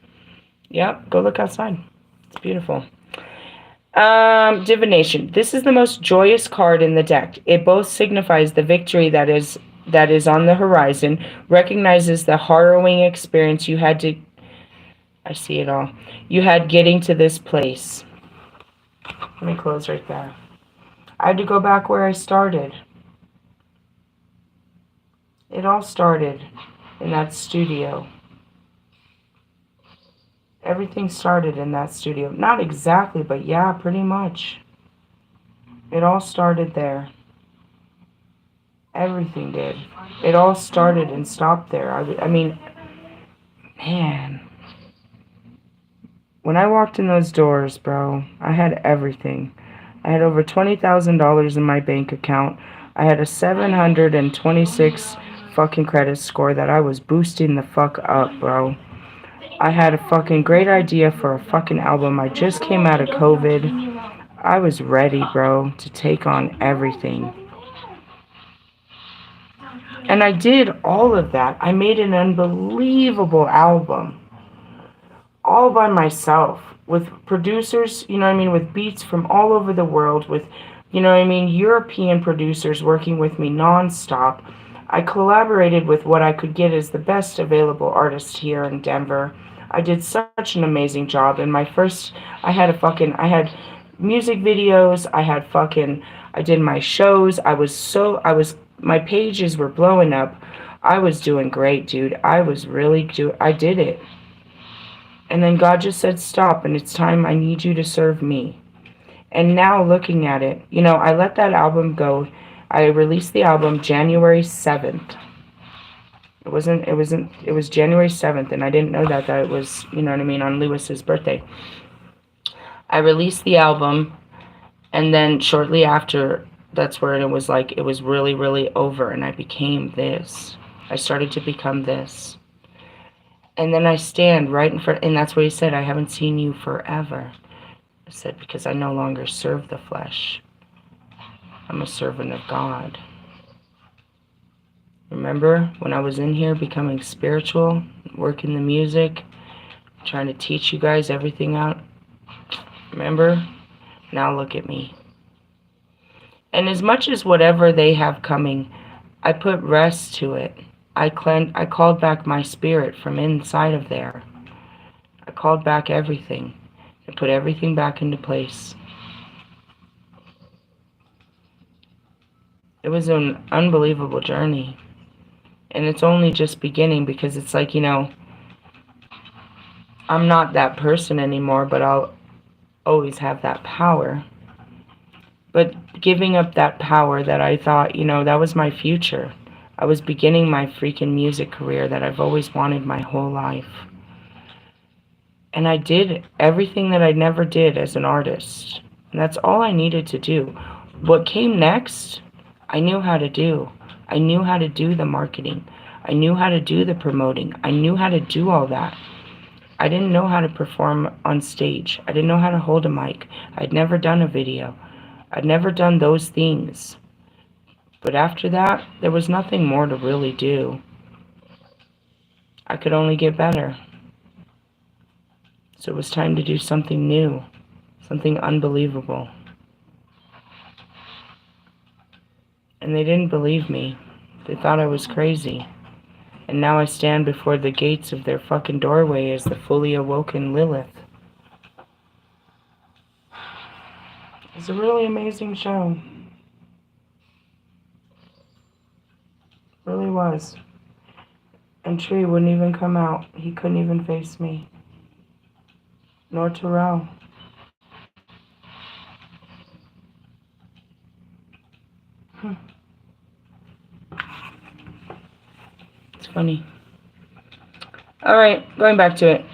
Yep, go look outside. It's beautiful. Divination. This is the most joyous card in the deck. It both signifies the victory that is on the horizon, recognizes the harrowing experience you had to... I see it all. You had getting to this place. Let me close right there. I had to go back where I started. It all started in that studio. Everything started in that studio. Not exactly, but yeah, pretty much. It all started there. Everything did. It all started and stopped there. I mean, man. When I walked in those doors, bro, I had everything. I had over $20,000 in my bank account. I had a 726 fucking credit score that I was boosting the fuck up, bro. I had a fucking great idea for a fucking album. I just came out of COVID. I was ready, bro, to take on everything. And I did all of that. I made an unbelievable album. All by myself. With producers, you know what I mean? With beats from all over the world. With, you know what I mean? European producers working with me nonstop. I collaborated with what I could get as the best available artist here in Denver. I did such an amazing job. And I had music videos. I did my shows. My pages were blowing up. I was doing great, dude. I did it. And then God just said, stop, and it's time. I need you to serve me. And now looking at it, you know, I let that album go. I released the album January 7th. It was January 7th, and I didn't know that it was, you know what I mean, on Lewis's birthday. I released the album, and then shortly after, that's where it was like, it was really, really over, and I became this. I started to become this. And then I stand right in front, and that's what he said, I haven't seen you forever. I said, because I no longer serve the flesh. I'm a servant of God. Remember when I was in here becoming spiritual, working the music, trying to teach you guys everything out? Remember? Now look at me. And as much as whatever they have coming, I put rest to it. I called back my spirit from inside of there. I called back everything and put everything back into place. It was an unbelievable journey. And it's only just beginning, because it's like, you know, I'm not that person anymore, but I'll always have that power. But giving up that power that I thought, you know, that was my future. I was beginning my freaking music career that I've always wanted my whole life. And I did everything that I never did as an artist. And that's all I needed to do. What came next, I knew how to do. I knew how to do the marketing. I knew how to do the promoting. I knew how to do all that. I didn't know how to perform on stage. I didn't know how to hold a mic. I'd never done a video. I'd never done those things. But after that, there was nothing more to really do. I could only get better. So it was time to do something new, something unbelievable. And they didn't believe me. They thought I was crazy. And now I stand before the gates of their fucking doorway as the fully awoken Lilith. It's a really amazing show. Really was. And Tree wouldn't even come out. He couldn't even face me. Nor Terrell. It's funny. Alright, going back to it.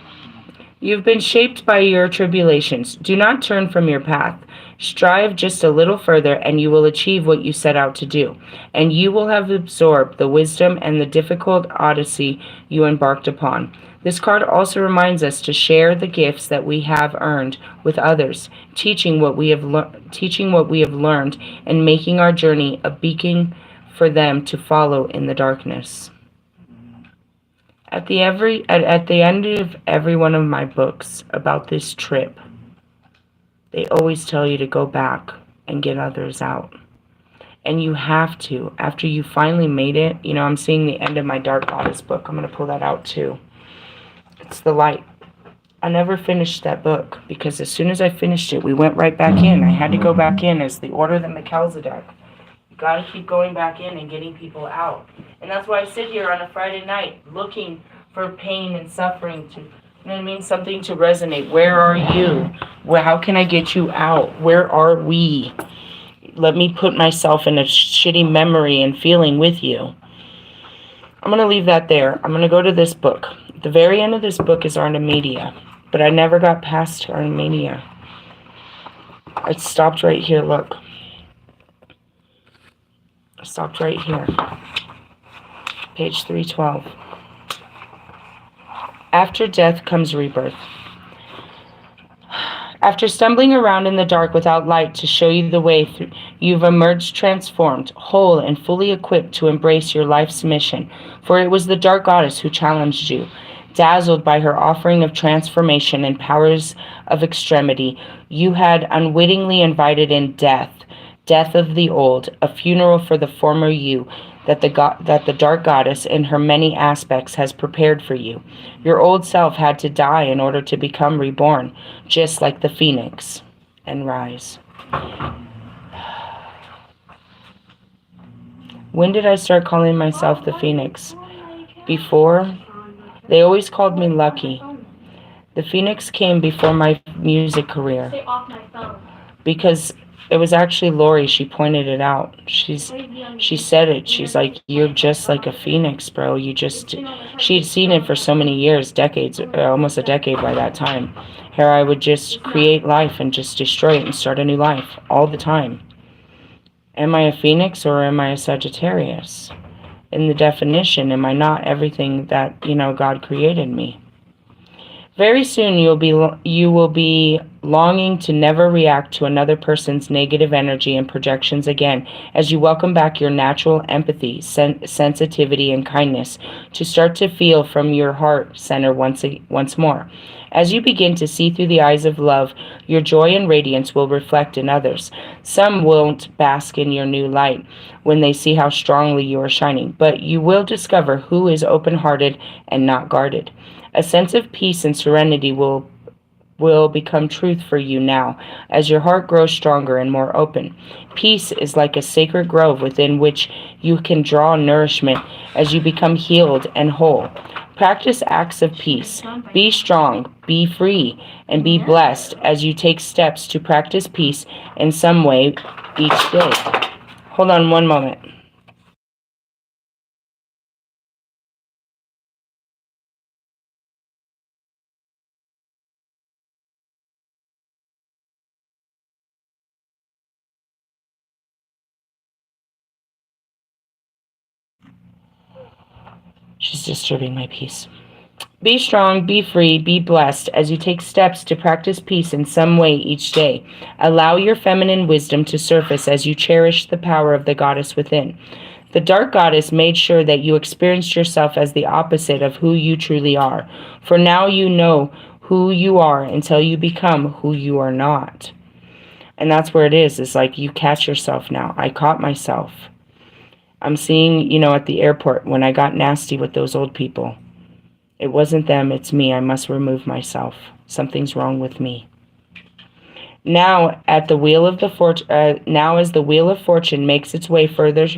You've been shaped by your tribulations. Do not turn from your path. Strive just a little further, and you will achieve what you set out to do, and you will have absorbed the wisdom and the difficult odyssey you embarked upon. This card also reminds us to share the gifts that we have earned with others, teaching what we have learned, and making our journey a beacon for them to follow in the darkness. At the end of every one of my books about this trip, they always tell you to go back and get others out. And you have to. After you finally made it, I'm seeing the end of my Dark Goddess book. I'm going to pull that out too. It's the light. I never finished that book because as soon as I finished it, we went right back in. I had to go back in as the Order of the Melchizedek. You got to keep going back in and getting people out. And that's why I sit here on a Friday night looking for pain and suffering to, something to resonate. Where are you? How can I get you out? Where are we? Let me put myself in a shitty memory and feeling with you. I'm going to leave that there. I'm going to go to this book. The very end of this book is Artemisia, but I never got past Artemisia. I stopped right here, look. I stopped right here. Page 312. After death comes rebirth. After stumbling around in the dark without light to show you the way through, you've emerged transformed, whole, and fully equipped to embrace your life's mission. For it was the Dark Goddess who challenged you. Dazzled by her offering of transformation and powers of extremity, you had unwittingly invited in death of the old, a funeral for the former you, that the Dark Goddess in her many aspects has prepared for you. Your old self had to die in order to become reborn, just like the phoenix, and rise. When did I start calling myself the phoenix? Before? They always called me lucky. The phoenix came before my music career. Because it was actually Lori, she pointed it out. She said it. She's like, you're just like a phoenix, bro. She'd seen it for so many years, decades, almost a decade by that time. Here I would just create life and just destroy it and start a new life all the time. Am I a phoenix or am I a Sagittarius? In the definition, am I not everything that, God created me? Very soon you will be longing to never react to another person's negative energy and projections again, as you welcome back your natural empathy, sensitivity, and kindness to start to feel from your heart center once more. As you begin to see through the eyes of love, your joy and radiance will reflect in others. Some won't bask in your new light when they see how strongly you are shining, but you will discover who is open-hearted and not guarded. A sense of peace and serenity will become truth for you now, as your heart grows stronger and more open. Peace is like a sacred grove within which you can draw nourishment as you become healed and whole. Practice acts of peace. Be strong, be free, and be blessed as you take steps to practice peace in some way each day. Hold on one moment. She's disturbing my peace. Be strong, be free, be blessed as you take steps to practice peace in some way each day. Allow your feminine wisdom to surface as you cherish the power of the goddess within. The Dark Goddess made sure that you experienced yourself as the opposite of who you truly are. For now you know who you are until you become who you are not. And that's where it is. It's like you catch yourself now. I caught myself. I'm seeing, at the airport when I got nasty with those old people. It wasn't them, it's me. I must remove myself. Something's wrong with me. Now, as the wheel of fortune makes its way further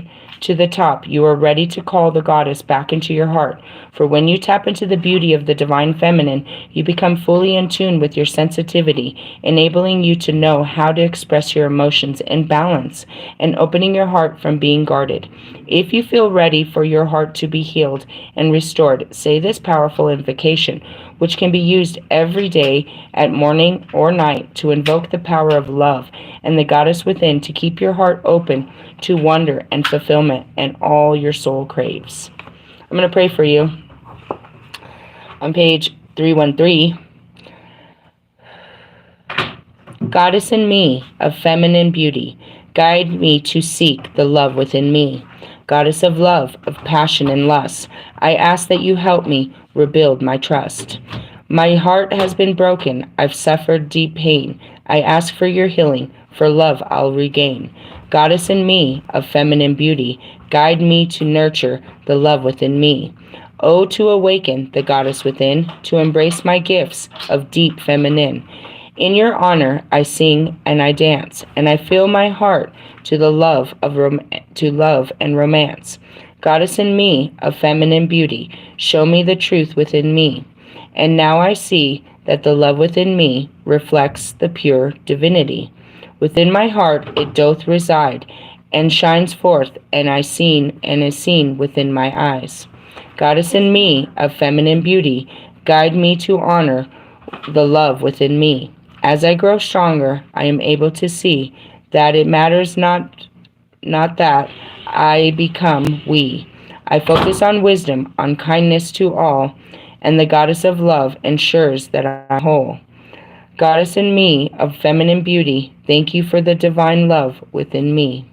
to the top, you are ready to call the goddess back into your heart. For when you tap into the beauty of the divine feminine, you become fully in tune with your sensitivity, enabling you to know how to express your emotions in balance and opening your heart from being guarded. If you feel ready for your heart to be healed and restored, say this powerful invocation, which can be used every day at morning or night to invoke the power of love and the goddess within to keep your heart open to wonder and fulfillment and all your soul craves. I'm going to pray for you. On page 313, Goddess in me of feminine beauty, guide me to seek the love within me. Goddess of love, of passion and lust, I ask that you help me rebuild my trust. My heart has been broken, I've suffered deep pain. I ask for your healing, for love I'll regain. Goddess in me of feminine beauty, guide me to nurture the love within me. Oh, to awaken the goddess within, to embrace my gifts of deep feminine. In your honor I sing and I dance, and I fill my heart to the love and romance. Goddess in me of feminine beauty, show me the truth within me. And now I see that the love within me reflects the pure divinity. Within my heart it doth reside, and shines forth, and is seen within my eyes. Goddess in me of feminine beauty, guide me to honor the love within me. As I grow stronger, I am able to see that it matters not that I become we. I focus on wisdom, on kindness to all, and the goddess of love ensures that I'm whole. Goddess in me of feminine beauty, thank you for the divine love within me.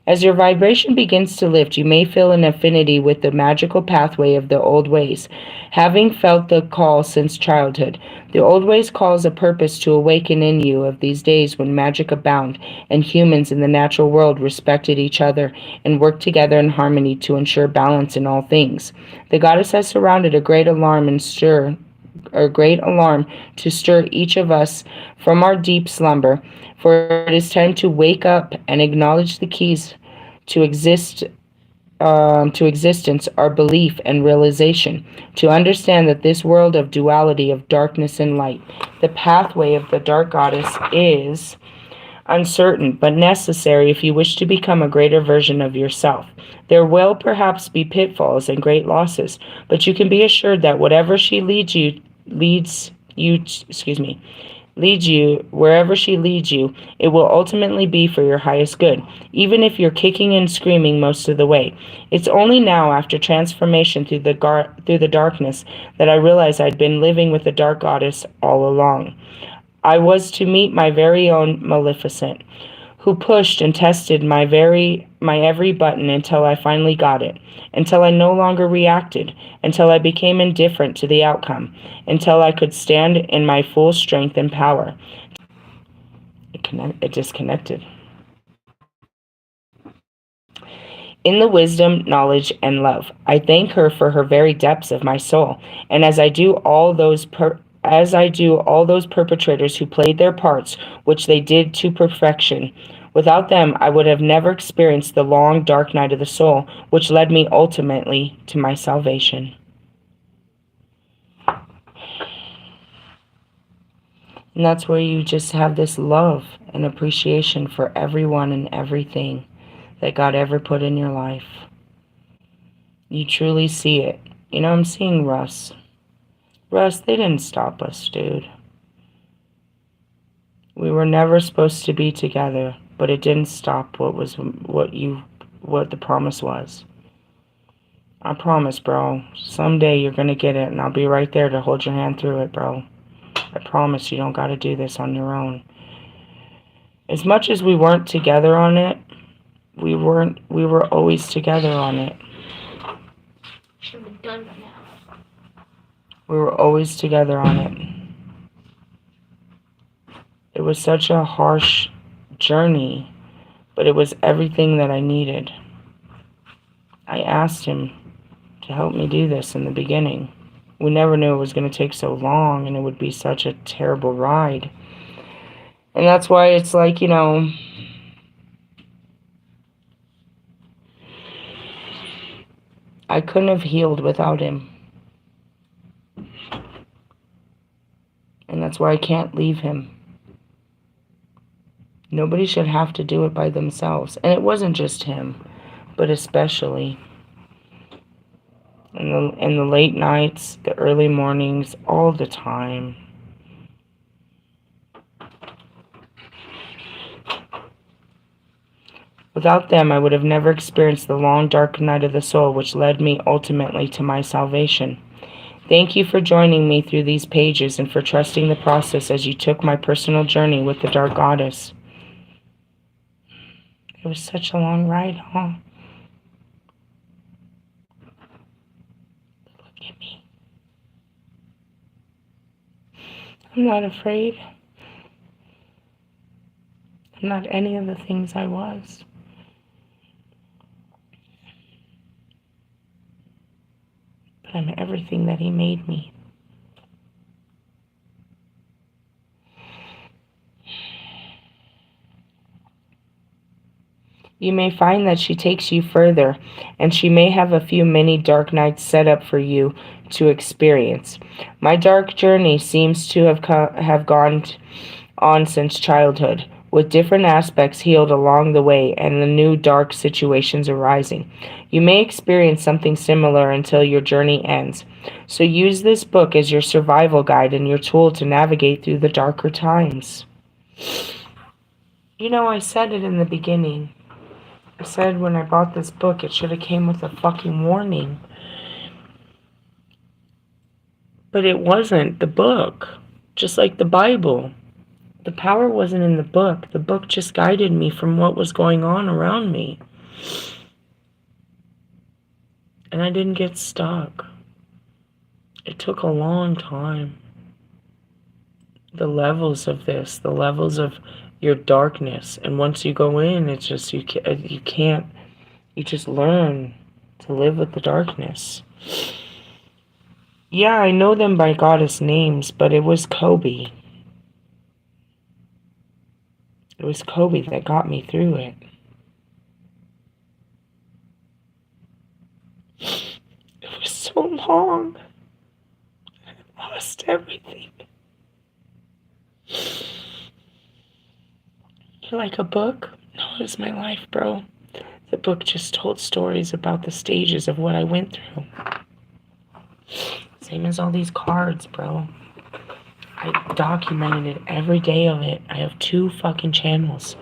As your vibration begins to lift, you may feel an affinity with the magical pathway of the old ways. Having felt the call since childhood, the old ways calls a purpose to awaken in you of these days when magic abound and humans in the natural world respected each other and worked together in harmony to ensure balance in all things. The goddess has surrounded a great alarm to stir each of us from our deep slumber, for it is time to wake up and acknowledge the keys to existence, our belief and realization, to understand that this world of duality of darkness and light, the pathway of the dark goddess is uncertain but necessary if you wish to become a greater version of yourself. There will perhaps be pitfalls and great losses, but you can be assured that whatever she leads you, wherever she leads you, it will ultimately be for your highest good, even if you're kicking and screaming most of the way. It's only now, after transformation through the darkness, that I realized I'd been living with the dark goddess all along. I was to meet my very own Maleficent, who pushed and tested my every button until I finally got it, until I no longer reacted, until I became indifferent to the outcome, until I could stand in my full strength and power. It disconnected. In the wisdom, knowledge, and love, I thank her for her very depths of my soul, and as I do all those perpetrators who played their parts, which they did to perfection. Without them, I would have never experienced the long, dark night of the soul, which led me ultimately to my salvation. And that's where you just have this love and appreciation for everyone and everything that God ever put in your life. You truly see it. You know, I'm seeing Russ. Russ, they didn't stop us, dude. We were never supposed to be together, but it didn't stop what the promise was. I promise, bro. Someday you're gonna get it, and I'll be right there to hold your hand through it, bro. I promise you don't gotta do this on your own. As much as we weren't together on it, we were always together on it. Should be done by now. We were always together on it. It was such a harsh journey, but it was everything that I needed. I asked him to help me do this in the beginning. We never knew it was going to take so long, and it would be such a terrible ride. And that's why it's like, you know, I couldn't have healed without him. And that's why I can't leave him. Nobody should have to do it by themselves. And it wasn't just him, but especially in the late nights, the early mornings, all the time. Without them, I would have never experienced the long, dark night of the soul, which led me ultimately to my salvation. Thank you for joining me through these pages and for trusting the process as you took my personal journey with the Dark Goddess. It was such a long ride, huh? Look at me. I'm not afraid. I'm not any of the things I was. But I'm everything that he made me. You may find that she takes you further, and she may have a few mini dark nights set up for you to experience. My dark journey seems to have gone on since childhood, with different aspects healed along the way and the new dark situations arising. You may experience something similar until your journey ends. So use this book as your survival guide and your tool to navigate through the darker times. You know, I said it in the beginning. I said when I bought this book, it should have came with a fucking warning. But it wasn't the book. Just like the Bible. The power wasn't in the book. The book just guided me from what was going on around me. And I didn't get stuck. It took a long time. The levels of this, the levels of your darkness. And once you go in, it's just, you just learn to live with the darkness. Yeah, I know them by goddess names, but it was Kobe. It was Kobe that got me through it. It was so long. I lost everything. You like a book? No, it was my life, bro. The book just told stories about the stages of what I went through. Same as all these cards, bro. I documented it every day of it. I have 2 fucking channels.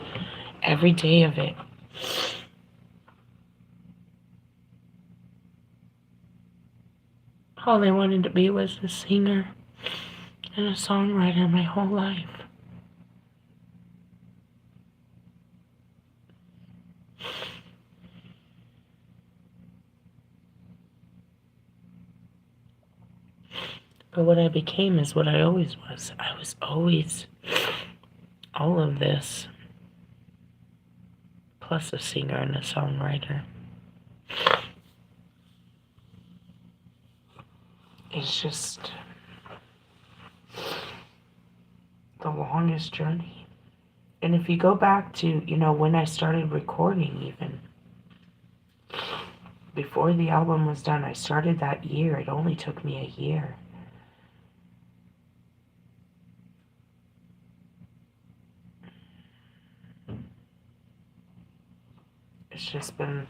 Every day of it. All I wanted to be was a singer and a songwriter my whole life. But what I became is what I always was. I was always all of this, plus a singer and a songwriter. It's just the longest journey. And if you go back to, when I started recording even, before the album was done, I started that year. It only took me a year. It's just been,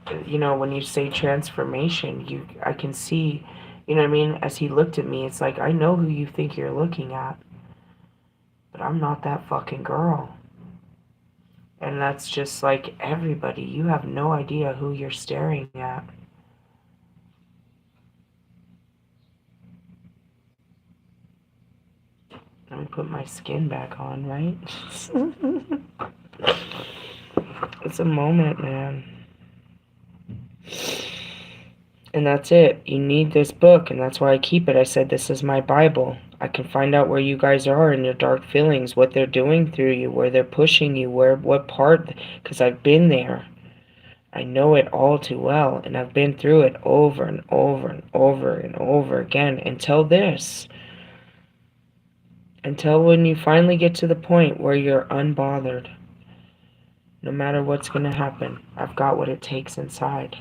when you say transformation, I can see, what I mean? As he looked at me, it's like, I know who you think you're looking at, but I'm not that fucking girl. And that's just like everybody. You have no idea who you're staring at. Let me put my skin back on, right? It's a moment, man. And that's it. You need this book, and that's why I keep it. I said this is my Bible. I can find out where you guys are in your dark feelings, what they're doing through you, where they're pushing you, what part, because I've been there. I know it all too well, and I've been through it over and over and over and over again until this. Until when you finally get to the point where you're unbothered. No matter what's going to happen, I've got what it takes inside.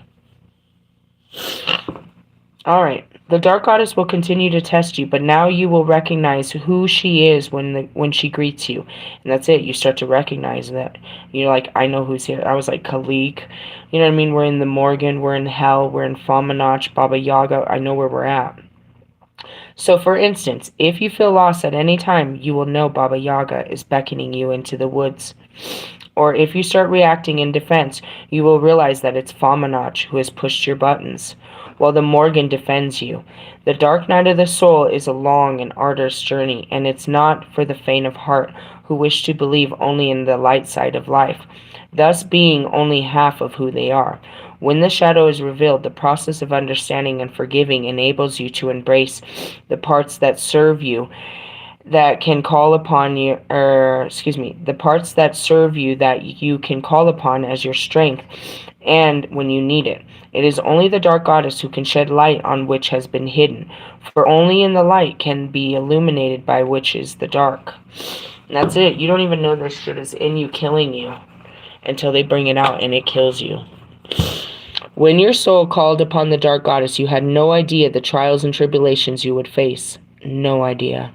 Alright. The Dark Goddess will continue to test you, but now you will recognize who she is when she greets you. And that's it. You start to recognize that. You're like, I know who's here. I was like, Khalik. You know what I mean? We're in the Morgan, we're in Hell, we're in Famanach, Baba Yaga. I know where we're at. So, for instance, if you feel lost at any time, you will know Baba Yaga is beckoning you into the woods. Or if you start reacting in defense, you will realize that it's Famanach who has pushed your buttons, while the Morgan defends you. The dark night of the soul is a long and arduous journey, and it's not for the faint of heart who wish to believe only in the light side of life, thus being only half of who they are. When the shadow is revealed, the process of understanding and forgiving enables you to embrace the parts that serve you, that can call upon you, the parts that serve you that you can call upon as your strength and when you need it. It is only the Dark Goddess who can shed light on which has been hidden, for only in the light can be illuminated by which is the dark. And that's it. You don't even know this shit is in you, killing you, until they bring it out and it kills you. When your soul called upon the Dark Goddess, you had no idea the trials and tribulations you would face. No idea.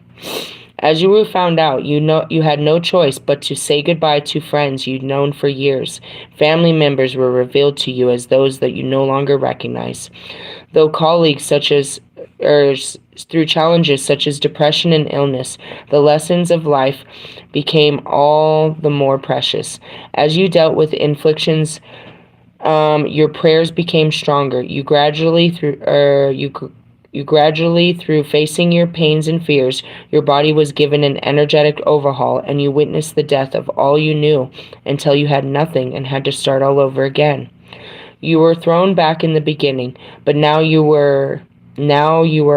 As you found out, you had no choice but to say goodbye to friends you'd known for years. Family members were revealed to you as those that you no longer recognize. Though colleagues through challenges such as depression and illness, the lessons of life became all the more precious. As you dealt with inflictions, your prayers became stronger. You gradually, through facing your pains and fears, your body was given an energetic overhaul, and you witnessed the death of all you knew until you had nothing and had to start all over again. You were thrown back in the beginning, but now you were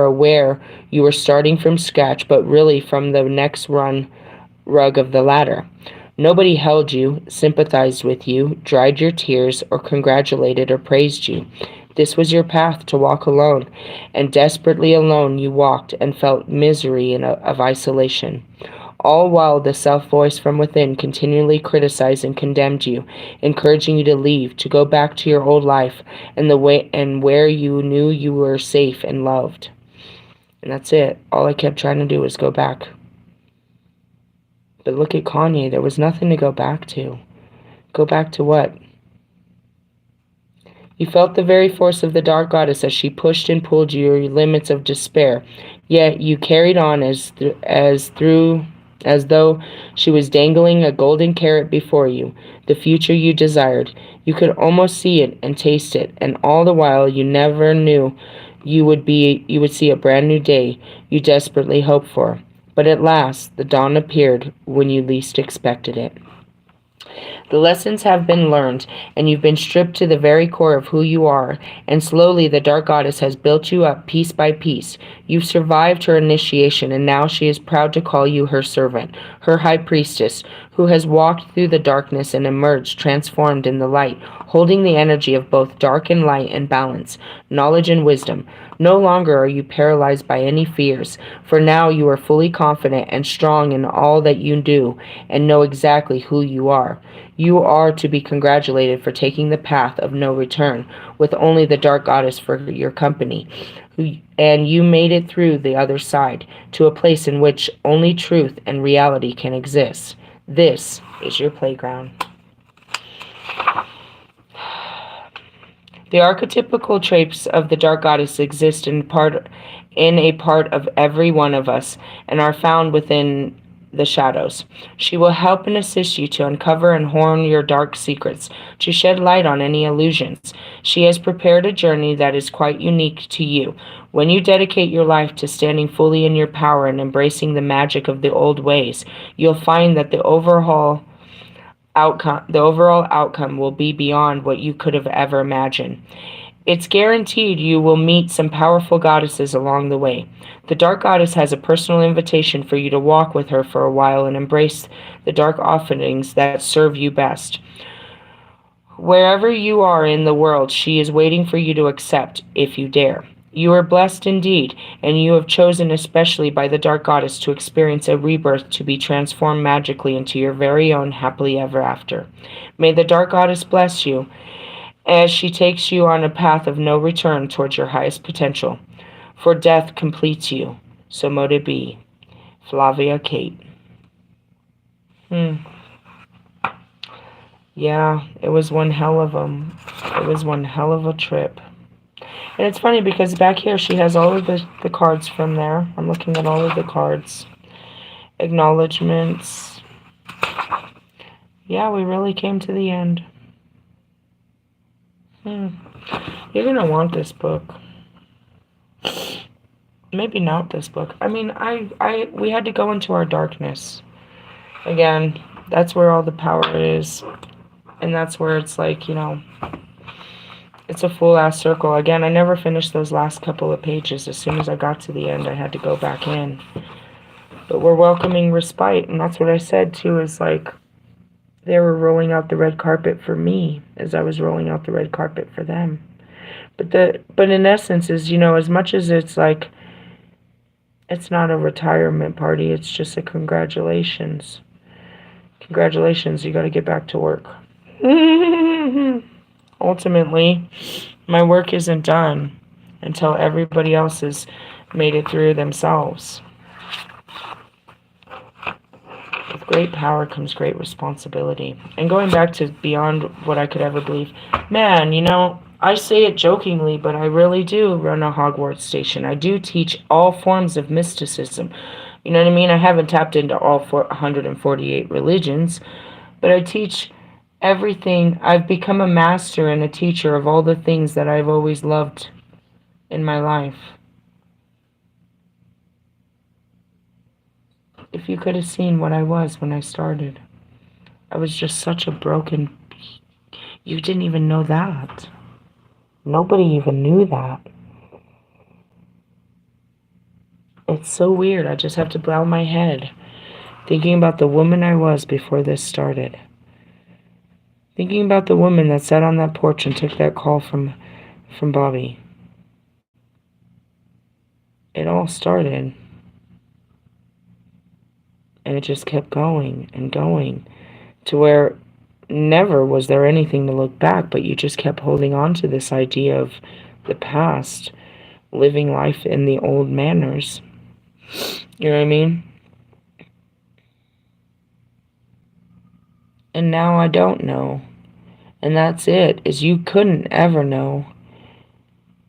aware you were starting from scratch, but really from the next rung of the ladder. Nobody held you, sympathized with you, dried your tears, or congratulated or praised you. This was your path to walk alone, and desperately alone you walked and felt misery of isolation. All while the self-voice from within continually criticized and condemned you, encouraging you to leave, to go back to your old life, and where you knew you were safe and loved. And that's it. All I kept trying to do was go back. But look at Kanye. There was nothing to go back to. Go back to what? You felt the very force of the Dark Goddess as she pushed and pulled you to your limits of despair. Yet you carried on as though she was dangling a golden carrot before you, the future you desired. You could almost see it and taste it, and all the while you never knew you would see a brand new day you desperately hoped for. But at last, the dawn appeared when you least expected it. The lessons have been learned, and you've been stripped to the very core of who you are, and slowly the Dark Goddess has built you up piece by piece. You've survived her initiation, and now she is proud to call you her servant, her high priestess, who has walked through the darkness and emerged transformed in the light, holding the energy of both dark and light in balance, knowledge and wisdom. No longer are you paralyzed by any fears, for now you are fully confident and strong in all that you do, and know exactly who you are. You are to be congratulated for taking the path of no return, with only the Dark Goddess for your company, and you made it through the other side, to a place in which only truth and reality can exist. This is your playground. The archetypical traits of the Dark Goddess exist in a part of every one of us, and are found within the shadows. She will help and assist you to uncover and hone your dark secrets, to shed light on any illusions. She has prepared a journey that is quite unique to you. When you dedicate your life to standing fully in your power and embracing the magic of the old ways, you'll find that the overall outcome will be beyond what you could have ever imagined. It's guaranteed you will meet some powerful goddesses along the way. The Dark Goddess has a personal invitation for you to walk with her for a while and embrace the dark offerings that serve you best. Wherever you are in the world, she is waiting for you to accept, if you dare. You are blessed indeed, and you have chosen especially by the Dark Goddess to experience a rebirth, to be transformed magically into your very own happily ever after. May the Dark Goddess bless you, as she takes you on a path of no return towards your highest potential. For death completes you, so mote it be. Flavia Kate. Yeah, it was one hell of a trip. And it's funny because back here she has all of the cards from there. I'm looking at all of the cards. Acknowledgements. Yeah, we really came to the end. You're gonna want this book. Maybe not this book. I mean, we had to go into our darkness. Again, that's where all the power is. And that's where it's like, you know, it's a full ass circle. Again, I never finished those last couple of pages. As soon as I got to the end, I had to go back in. But we're welcoming respite, and that's what I said too, is like they were rolling out the red carpet for me as I was rolling out the red carpet for them. But in essence is, you know, as much as it's like it's not a retirement party, it's just a congratulations. Congratulations, you got to get back to work. Ultimately, my work isn't done until everybody else has made it through themselves. With great power comes great responsibility. And going back to beyond what I could ever believe, man, you know, I say it jokingly, but I really do run a Hogwarts station. I do teach all forms of mysticism. You know what I mean? I haven't tapped into all 148 religions, but I teach everything. I've become a master and a teacher of all the things that I've always loved in my life. If you could have seen what I was when I started, I was just such a broken... You didn't even know that. Nobody even knew that. It's so weird. I just have to bow my head thinking about the woman I was before this started. Thinking about the woman that sat on that porch and took that call from Bobby. It all started. And it just kept going and going to where never was there anything to look back, but you just kept holding on to this idea of the past, living life in the old manners. You know what I mean? And now I don't know. And that's it, is you couldn't ever know.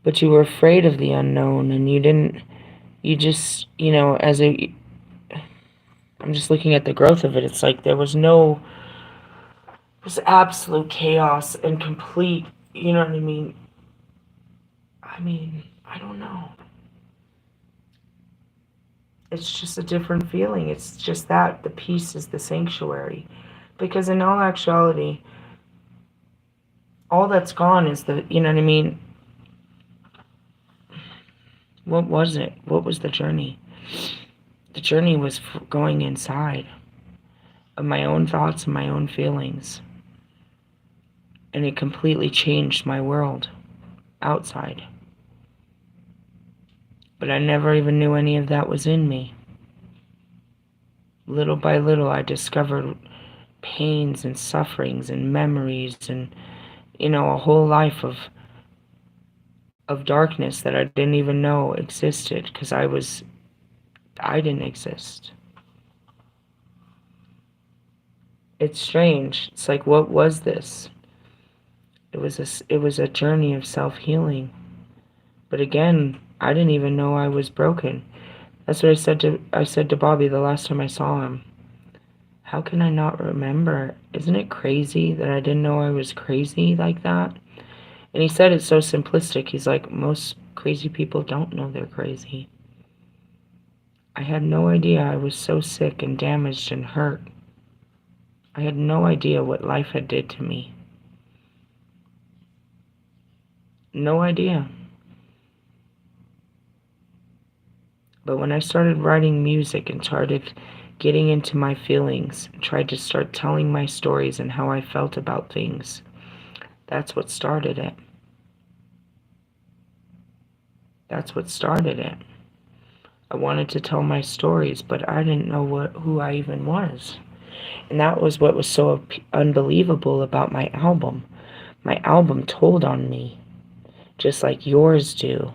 But you were afraid of the unknown, and you just, you know, I'm just looking at the growth of it. It's like there was absolute chaos and complete, you know what I mean? I don't know. It's just a different feeling. It's just that the peace is the sanctuary. Because in all actuality, all that's gone is the, you know what I mean? What was it? What was the journey? The journey was going inside of my own thoughts and my own feelings. And it completely changed my world outside. But I never even knew any of that was in me. Little by little, I discovered pains and sufferings and memories and, you know, a whole life of darkness that I didn't even know existed because I didn't exist. It's strange. It's like, what was this? It was a journey of self-healing. But again, I didn't even know I was broken. That's what I said to Bobby the last time I saw him. How can I not remember? Isn't it crazy that I didn't know I was crazy like that? And he said it's so simplistic. He's like, most crazy people don't know they're crazy. I had no idea I was so sick and damaged and hurt. I had no idea what life had did to me. No idea. But when I started writing music and started getting into my feelings, and tried to start telling my stories and how I felt about things, that's what started it. That's what started it. I wanted to tell my stories, but I didn't know who I even was. And that was what was so unbelievable about my album. My album told on me, just like yours do.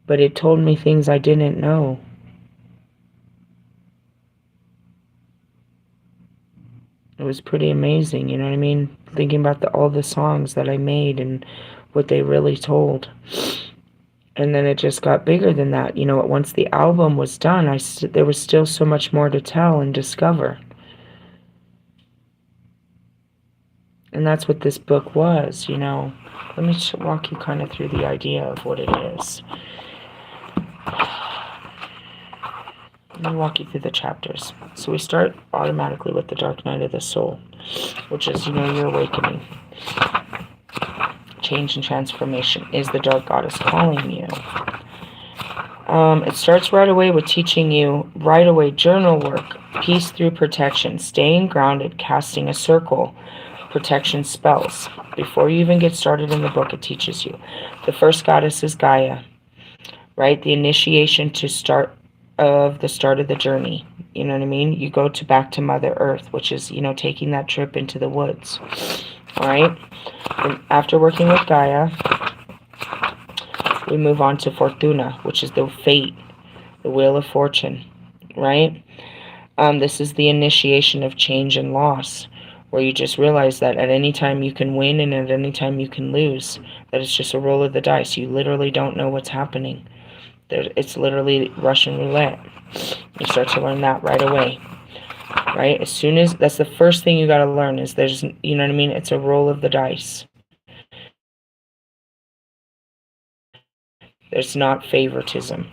But it told me things I didn't know. It was pretty amazing, you know what I mean? Thinking about all the songs that I made and what they really told. And then it just got bigger than that. You know, once the album was done, there was still so much more to tell and discover. And that's what this book was, you know. Let me walk you kind of through the idea of what it is. Let me walk you through the chapters. So we start automatically with the Dark Night of the Soul, which is, you know, your awakening. Change and transformation. Is the Dark Goddess calling you? It starts right away with teaching you right away journal work, peace through protection, staying grounded, casting a circle, protection spells. Before you even get started in the book, it teaches you. The first goddess is Gaia, right? The initiation to start of the journey. You know what I mean? You go back to Mother Earth, which is, you know, taking that trip into the woods. All right? And after working with Gaia, we move on to Fortuna, which is the fate, the wheel of fortune, right? This is the initiation of change and loss, where you just realize that at any time you can win and at any time you can lose, that it's just a roll of the dice. You literally don't know what's happening. It's literally Russian roulette. You start to learn that right away, right? As soon as, that's the first thing you got to learn is there's, you know what I mean? It's a roll of the dice. There's not favoritism.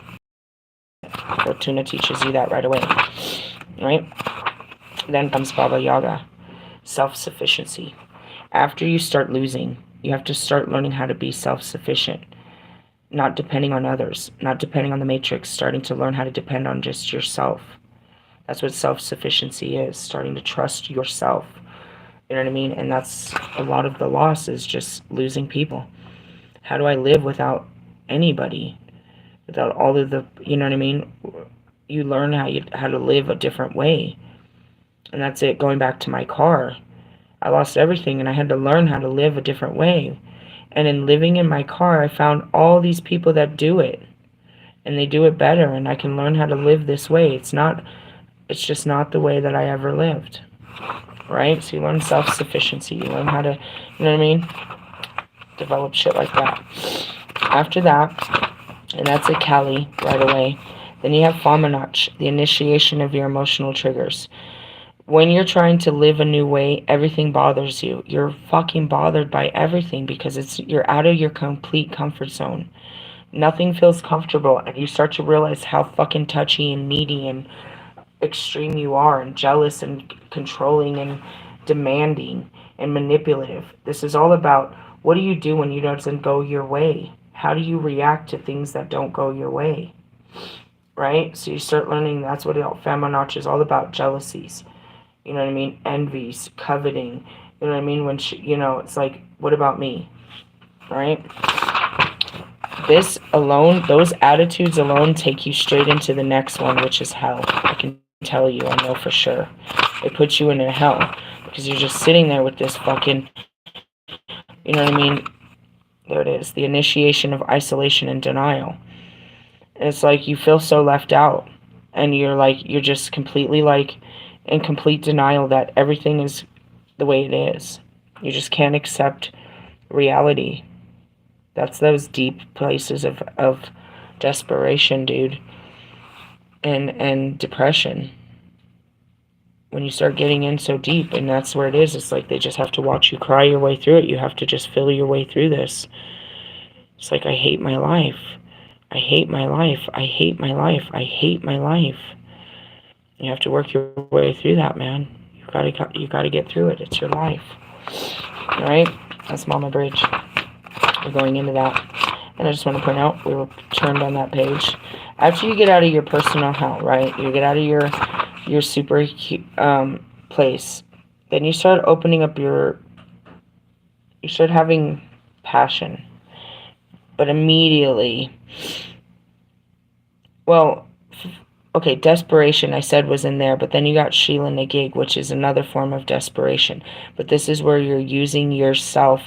Fortuna teaches you that right away, right? Then comes Baba Yaga, self-sufficiency. After you start losing, you have to start learning how to be self-sufficient, not depending on others, not depending on the matrix, starting to learn how to depend on just yourself. That's what self-sufficiency is, starting to trust yourself. You know what I mean? And that's a lot of the loss, is just losing people. How do I live without anybody? Without all of the, you know what I mean? You learn how to live a different way. And that's it. Going back to my car, I lost everything and I had to learn how to live a different way. And in living in my car, I found all these people that do it. And they do it better, and I can learn how to live this way. It's just not the way that I ever lived. Right? So you learn self-sufficiency. You learn how to, you know what I mean? Develop shit like that. After that, and that's a Kali right away, then you have Famanach, the initiation of your emotional triggers. When you're trying to live a new way, everything bothers you. You're fucking bothered by everything because you're out of your complete comfort zone. Nothing feels comfortable, and you start to realize how fucking touchy and needy and extreme you are, and jealous and controlling and demanding and manipulative. This is all about, what do you do when you doesn't go your way? How do you react to things that don't go your way? Right? So you start learning that's what Feminach is all about, jealousies. You know what I mean? Envies, coveting. You know what I mean? When you know, it's like, what about me? Right? This alone, those attitudes alone take you straight into the next one, which is hell. I can tell you, I know for sure. It puts you in a hell because you're just sitting there with this fucking, you know what I mean? There it is, the initiation of isolation and denial. And it's like you feel so left out, and you're just completely like in complete denial that everything is the way it is. You just can't accept reality. That's those deep places of desperation, dude, and depression. When you start getting in so deep, and that's where it is. It's like they just have to watch you cry your way through it. You have to just feel your way through this. It's like, I hate my life. I hate my life. I hate my life. I hate my life. You have to work your way through that, man. You gotta get through it. It's your life. All right? That's Mama Bridge. We're going into that. And I just want to point out, we were turned on that page. After you get out of your personal hell, right? You get out of your super place. Then you start opening up you start having passion. But immediately, well, okay, desperation I said was in there, but then you got Sheila Nagig, which is another form of desperation. But this is where you're using yourself,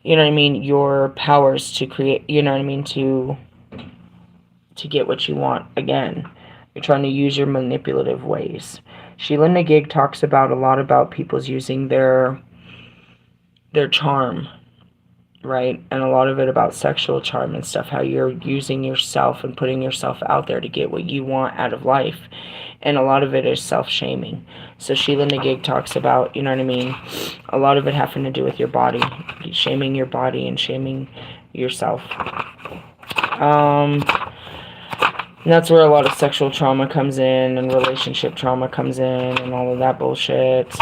you know what I mean, your powers to create, you know what I mean, to get what you want again. You're trying to use your manipulative ways. Sheila Nagig talks about a lot about people's using their charm, right? And a lot of it about sexual charm and stuff, how you're using yourself and putting yourself out there to get what you want out of life. And a lot of it is self-shaming. So Sheila Nagig talks about, you know what I mean, a lot of it having to do with your body, shaming your body and shaming yourself. And that's where a lot of sexual trauma comes in and relationship trauma comes in and all of that bullshit.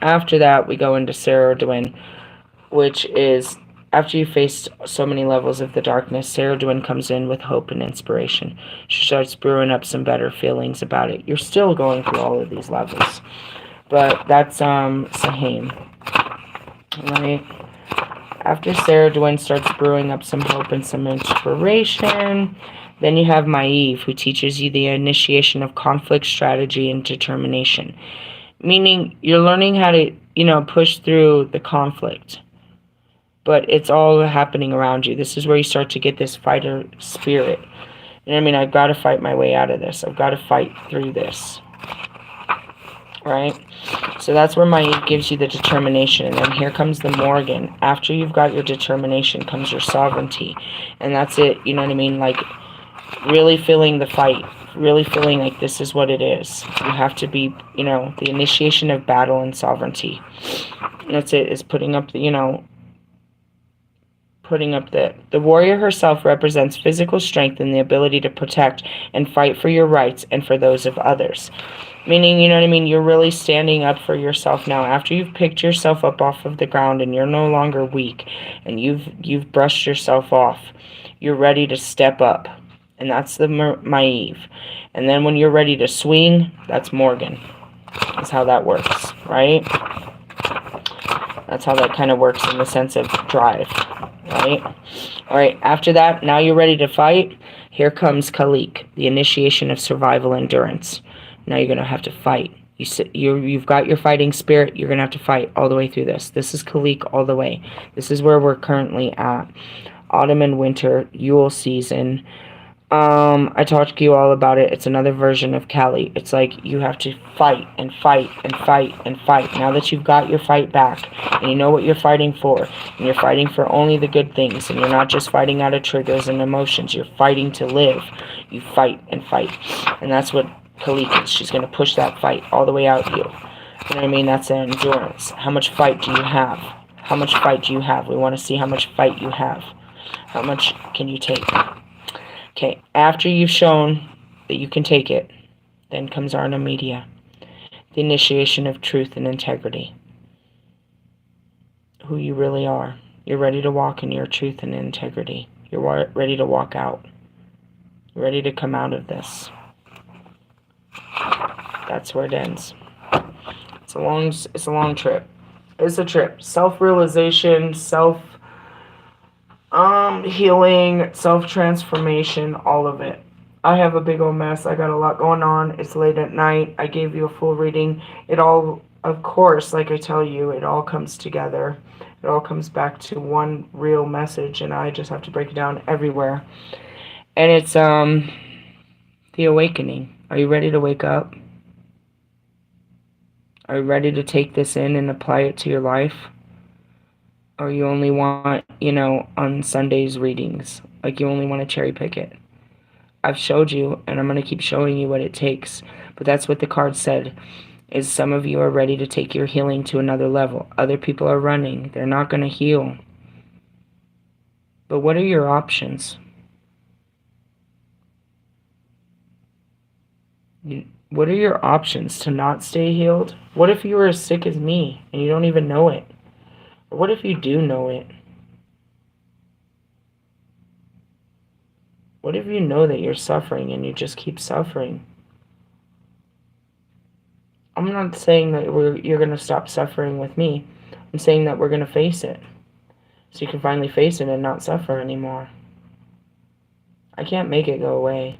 After that, we go into Sarah Dwin, which is after you faced so many levels of the darkness, Sarah Dwin comes in with hope and inspiration. She starts brewing up some better feelings about it. You're still going through all of these levels. But that's Sahim. Right? After Sarah Dwin starts brewing up some hope and some inspiration, then you have Maeve, who teaches you the initiation of conflict strategy and determination. Meaning you're learning how to, push through the conflict. But it's all happening around you. This is where you start to get this fighter spirit. You know what I mean? I've got to fight my way out of this. I've got to fight through this. Right? So that's where Maeve gives you the determination. And then here comes the Morgan. After you've got your determination comes your sovereignty. And that's it. You know what I mean? Like, really feeling the fight. Really feeling like this is what it is. You have to be, the initiation of battle and sovereignty. And that's it. Is putting up the, the warrior herself represents physical strength and the ability to protect and fight for your rights and for those of others. Meaning, you know what I mean, you're really standing up for yourself now. After you've picked yourself up off of the ground and you're no longer weak and you've brushed yourself off, you're ready to step up. And that's the Maeve. And then when you're ready to swing, that's Morgan. That's how that works, right? That's how that kind of works in the sense of drive, right? All right, after that, now you're ready to fight. Here comes Khalik, the initiation of survival endurance. Now you're going to have to fight. You've got your fighting spirit. You're going to have to fight all the way through this. This is Khalik all the way. This is where we're currently at. Autumn and winter, Yule season. I talked to you all about it. It's another version of Kali. It's like you have to fight and fight and fight and fight. Now that you've got your fight back and you know what you're fighting for, and you're fighting for only the good things, and you're not just fighting out of triggers and emotions, you're fighting to live. You fight and fight. And that's what Khalik is. She's going to push that fight all the way out you. You know what I mean? That's an endurance. How much fight do you have? How much fight do you have? We want to see how much fight you have. How much can you take? Okay, after you've shown that you can take it, then comes Arna Media, the initiation of truth and integrity. Who you really are. You're ready to walk in your truth and integrity. You're ready to walk out. You're ready to come out of this. That's where it ends. It's a long trip. It's a trip. Self-realization, healing, self-transformation, all of it. I have a big old mess. I got a lot going on. It's late at night. I gave you a full reading. It all, of course, like I tell you, it all comes together. It all comes back to one real message, and I just have to break it down everywhere. And it's the awakening. Are you ready to wake up? Are you ready to take this in and apply it to your life? Or you only want, on Sunday's readings, like you only want to cherry pick it. I've showed you, and I'm going to keep showing you what it takes. But that's what the card said, is some of you are ready to take your healing to another level. Other people are running. They're not going to heal. But what are your options? What are your options to not stay healed? What if you were as sick as me, and you don't even know it? What if you do know it? What if you know that you're suffering and you just keep suffering? I'm not saying that you're going to stop suffering with me. I'm saying that we're going to face it. So you can finally face it and not suffer anymore. I can't make it go away.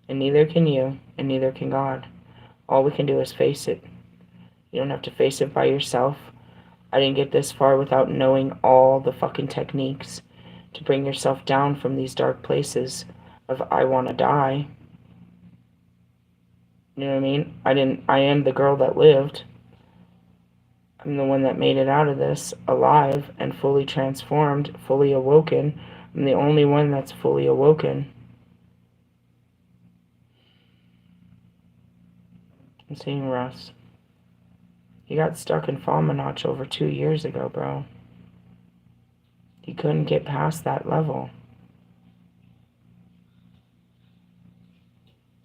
And neither can you, and neither can God. All we can do is face it. You don't have to face it by yourself. I didn't get this far without knowing all the fucking techniques to bring yourself down from these dark places of I want to die. You know what I mean? I am the girl that lived. I'm the one that made it out of this alive and fully transformed, fully awoken. I'm the only one that's fully awoken. I'm seeing Russ. He got stuck in Falmanach over 2 years ago, bro. He couldn't get past that level.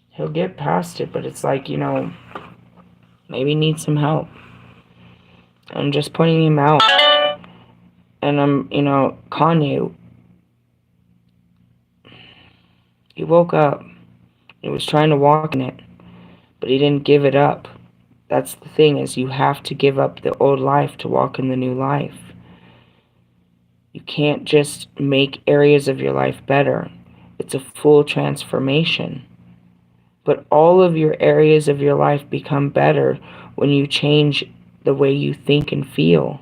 He'll get past it, but it's like, you know, maybe needs some help. I'm just pointing him out. And I'm, you know, Kanye, he woke up. He was trying to walk in it, but he didn't give it up. That's the thing, is you have to give up the old life to walk in the new life. You can't just make areas of your life better. It's a full transformation. But all of your areas of your life become better when you change the way you think and feel.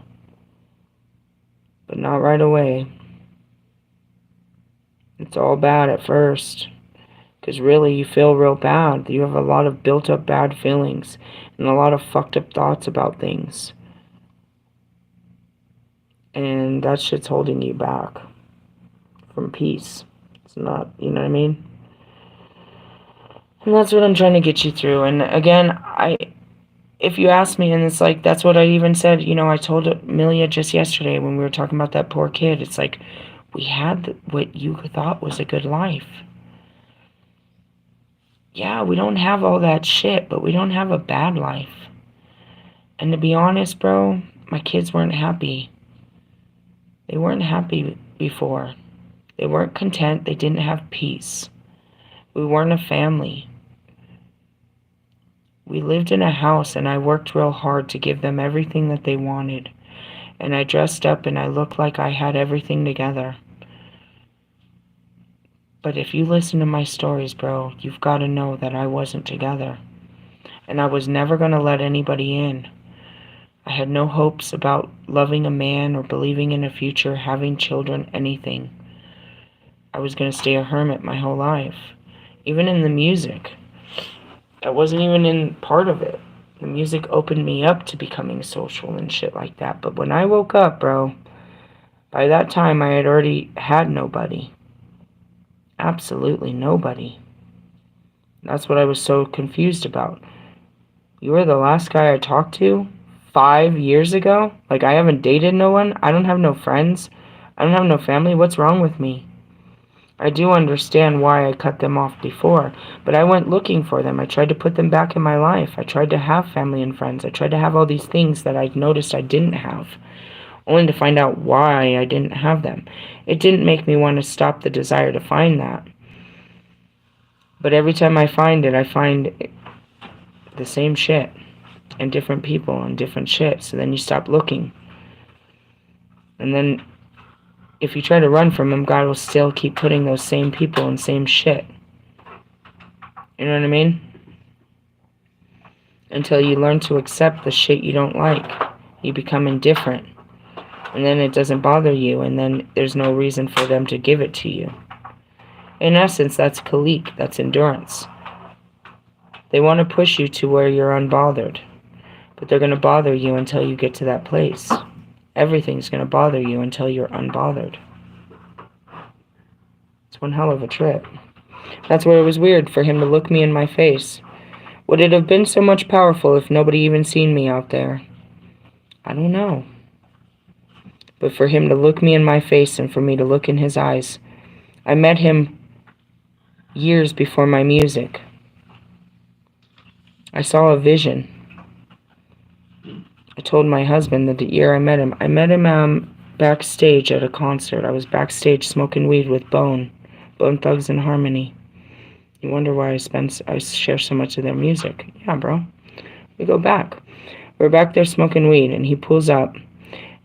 But not right away. It's all bad at first. Because really, you feel real bad. You have a lot of built up bad feelings and a lot of fucked up thoughts about things. And that shit's holding you back from peace. It's not, you know what I mean? And that's what I'm trying to get you through. And again, if you ask me, and it's like, that's what I even said, you know, I told Amelia just yesterday when we were talking about that poor kid. It's like, we had what you thought was a good life. Yeah, we don't have all that shit, but we don't have a bad life. And to be honest, bro, my kids weren't happy. They weren't happy before. They weren't content. They didn't have peace. We weren't a family. We lived in a house, and I worked real hard to give them everything that they wanted. And I dressed up, and I looked like I had everything together. But if you listen to my stories, bro, you've got to know that I wasn't together. And I was never going to let anybody in. I had no hopes about loving a man or believing in a future, having children, anything. I was going to stay a hermit my whole life. Even in the music. I wasn't even in part of it. The music opened me up to becoming social and shit like that. But when I woke up, bro, by that time I had already had nobody. Absolutely nobody. That's what I was so confused about. You were the last guy I talked to 5 years ago? Like, I haven't dated no one? I don't have no friends? I don't have no family? What's wrong with me? I do understand why I cut them off before, but I went looking for them. I tried to put them back in my life. I tried to have family and friends. I tried to have all these things that I noticed I didn't have, only to find out why I didn't have them. It didn't make me want to stop the desire to find that. But every time I find it, I find the same shit, and different people, and different shit. So then you stop looking. And then if you try to run from them, God will still keep putting those same people and same shit. You know what I mean? Until you learn to accept the shit you don't like. You become indifferent. And then it doesn't bother you, and then there's no reason for them to give it to you. In essence, that's Kalik, that's endurance. They want to push you to where you're unbothered. But they're going to bother you until you get to that place. Everything's going to bother you until you're unbothered. It's one hell of a trip. That's where it was weird for him to look me in my face. Would it have been so much powerful if nobody even seen me out there? I don't know. But for him to look me in my face and for me to look in his eyes. I met him years before my music. I saw a vision. I told my husband that the year I met him backstage at a concert. I was backstage smoking weed with Bone Thugs and Harmony. You wonder why I share so much of their music. Yeah, bro. We go back. We're back there smoking weed, and he pulls up,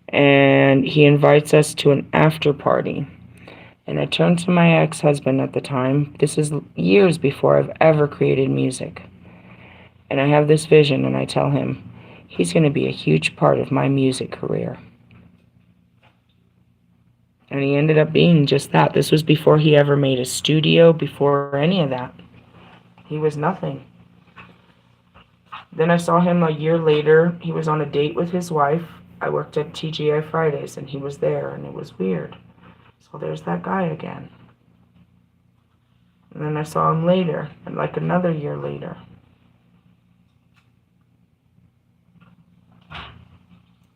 and he invites us to an after party. And I turned to my ex-husband at the time. This is years before I've ever created music. And I have this vision, and I tell him, he's going to be a huge part of my music career. And he ended up being just that. This was before he ever made a studio, before any of that. He was nothing. Then I saw him a year later. He was on a date with his wife. I worked at TGI Fridays, and he was there, and it was weird. So there's that guy again. And then I saw him later, and like another year later.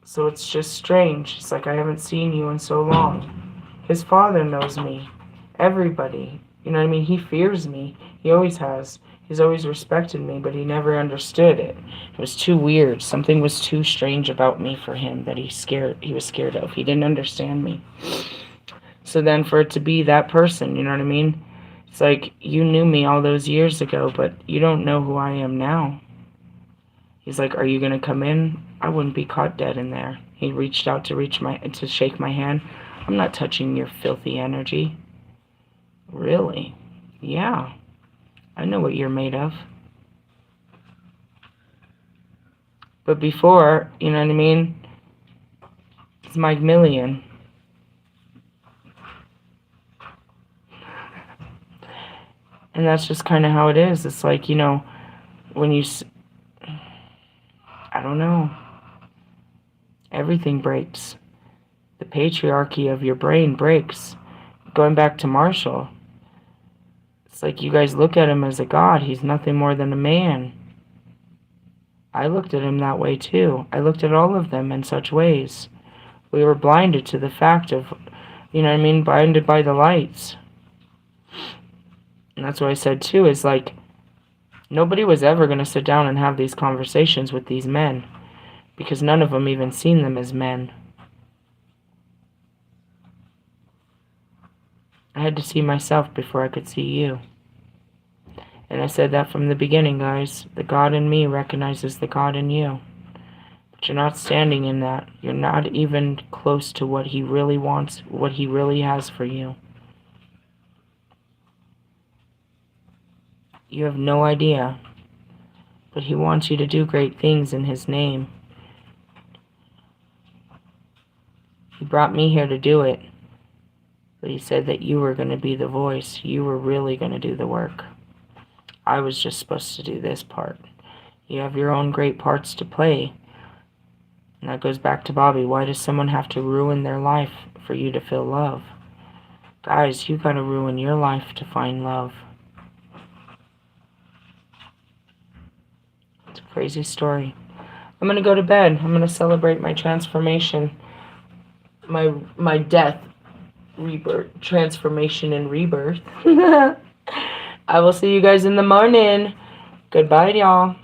So it's just strange. It's like I haven't seen you in so long. His father knows me. Everybody. You know what I mean? He fears me. He always has. He's always respected me, but he never understood it. It was too weird. Something was too strange about me for him that he was scared of. He didn't understand me. So then for it to be that person, you know what I mean? It's like, you knew me all those years ago, but you don't know who I am now. He's like, are you going to come in? I wouldn't be caught dead in there. He reached out to shake my hand. I'm not touching your filthy energy. Really? Yeah. I know what you're made of. But before, you know what I mean? It's Mike Million. And that's just kind of how it is. It's like, you know, when you... I don't know. Everything breaks. The patriarchy of your brain breaks. Going back to Marshall, it's like you guys look at him as a god. He's nothing more than a man. I looked at him that way too. I looked at all of them in such ways. We were blinded to the fact of, you know what I mean, blinded by the lights. And that's what I said too, is like, nobody was ever going to sit down and have these conversations with these men, because none of them even seen them as men. I had to see myself before I could see you. And I said that from the beginning, guys. The God in me recognizes the God in you. But you're not standing in that. You're not even close to what he really wants, what he really has for you. You have no idea. But he wants you to do great things in his name. He brought me here to do it. But he said that you were going to be the voice. You were really going to do the work. I was just supposed to do this part. You have your own great parts to play. And that goes back to Bobby. Why does someone have to ruin their life for you to feel love? Guys, you got to ruin your life to find love. It's a crazy story. I'm going to go to bed. I'm going to celebrate my transformation. My death. Rebirth, transformation, and rebirth. I will see you guys in the morning. Goodbye, y'all.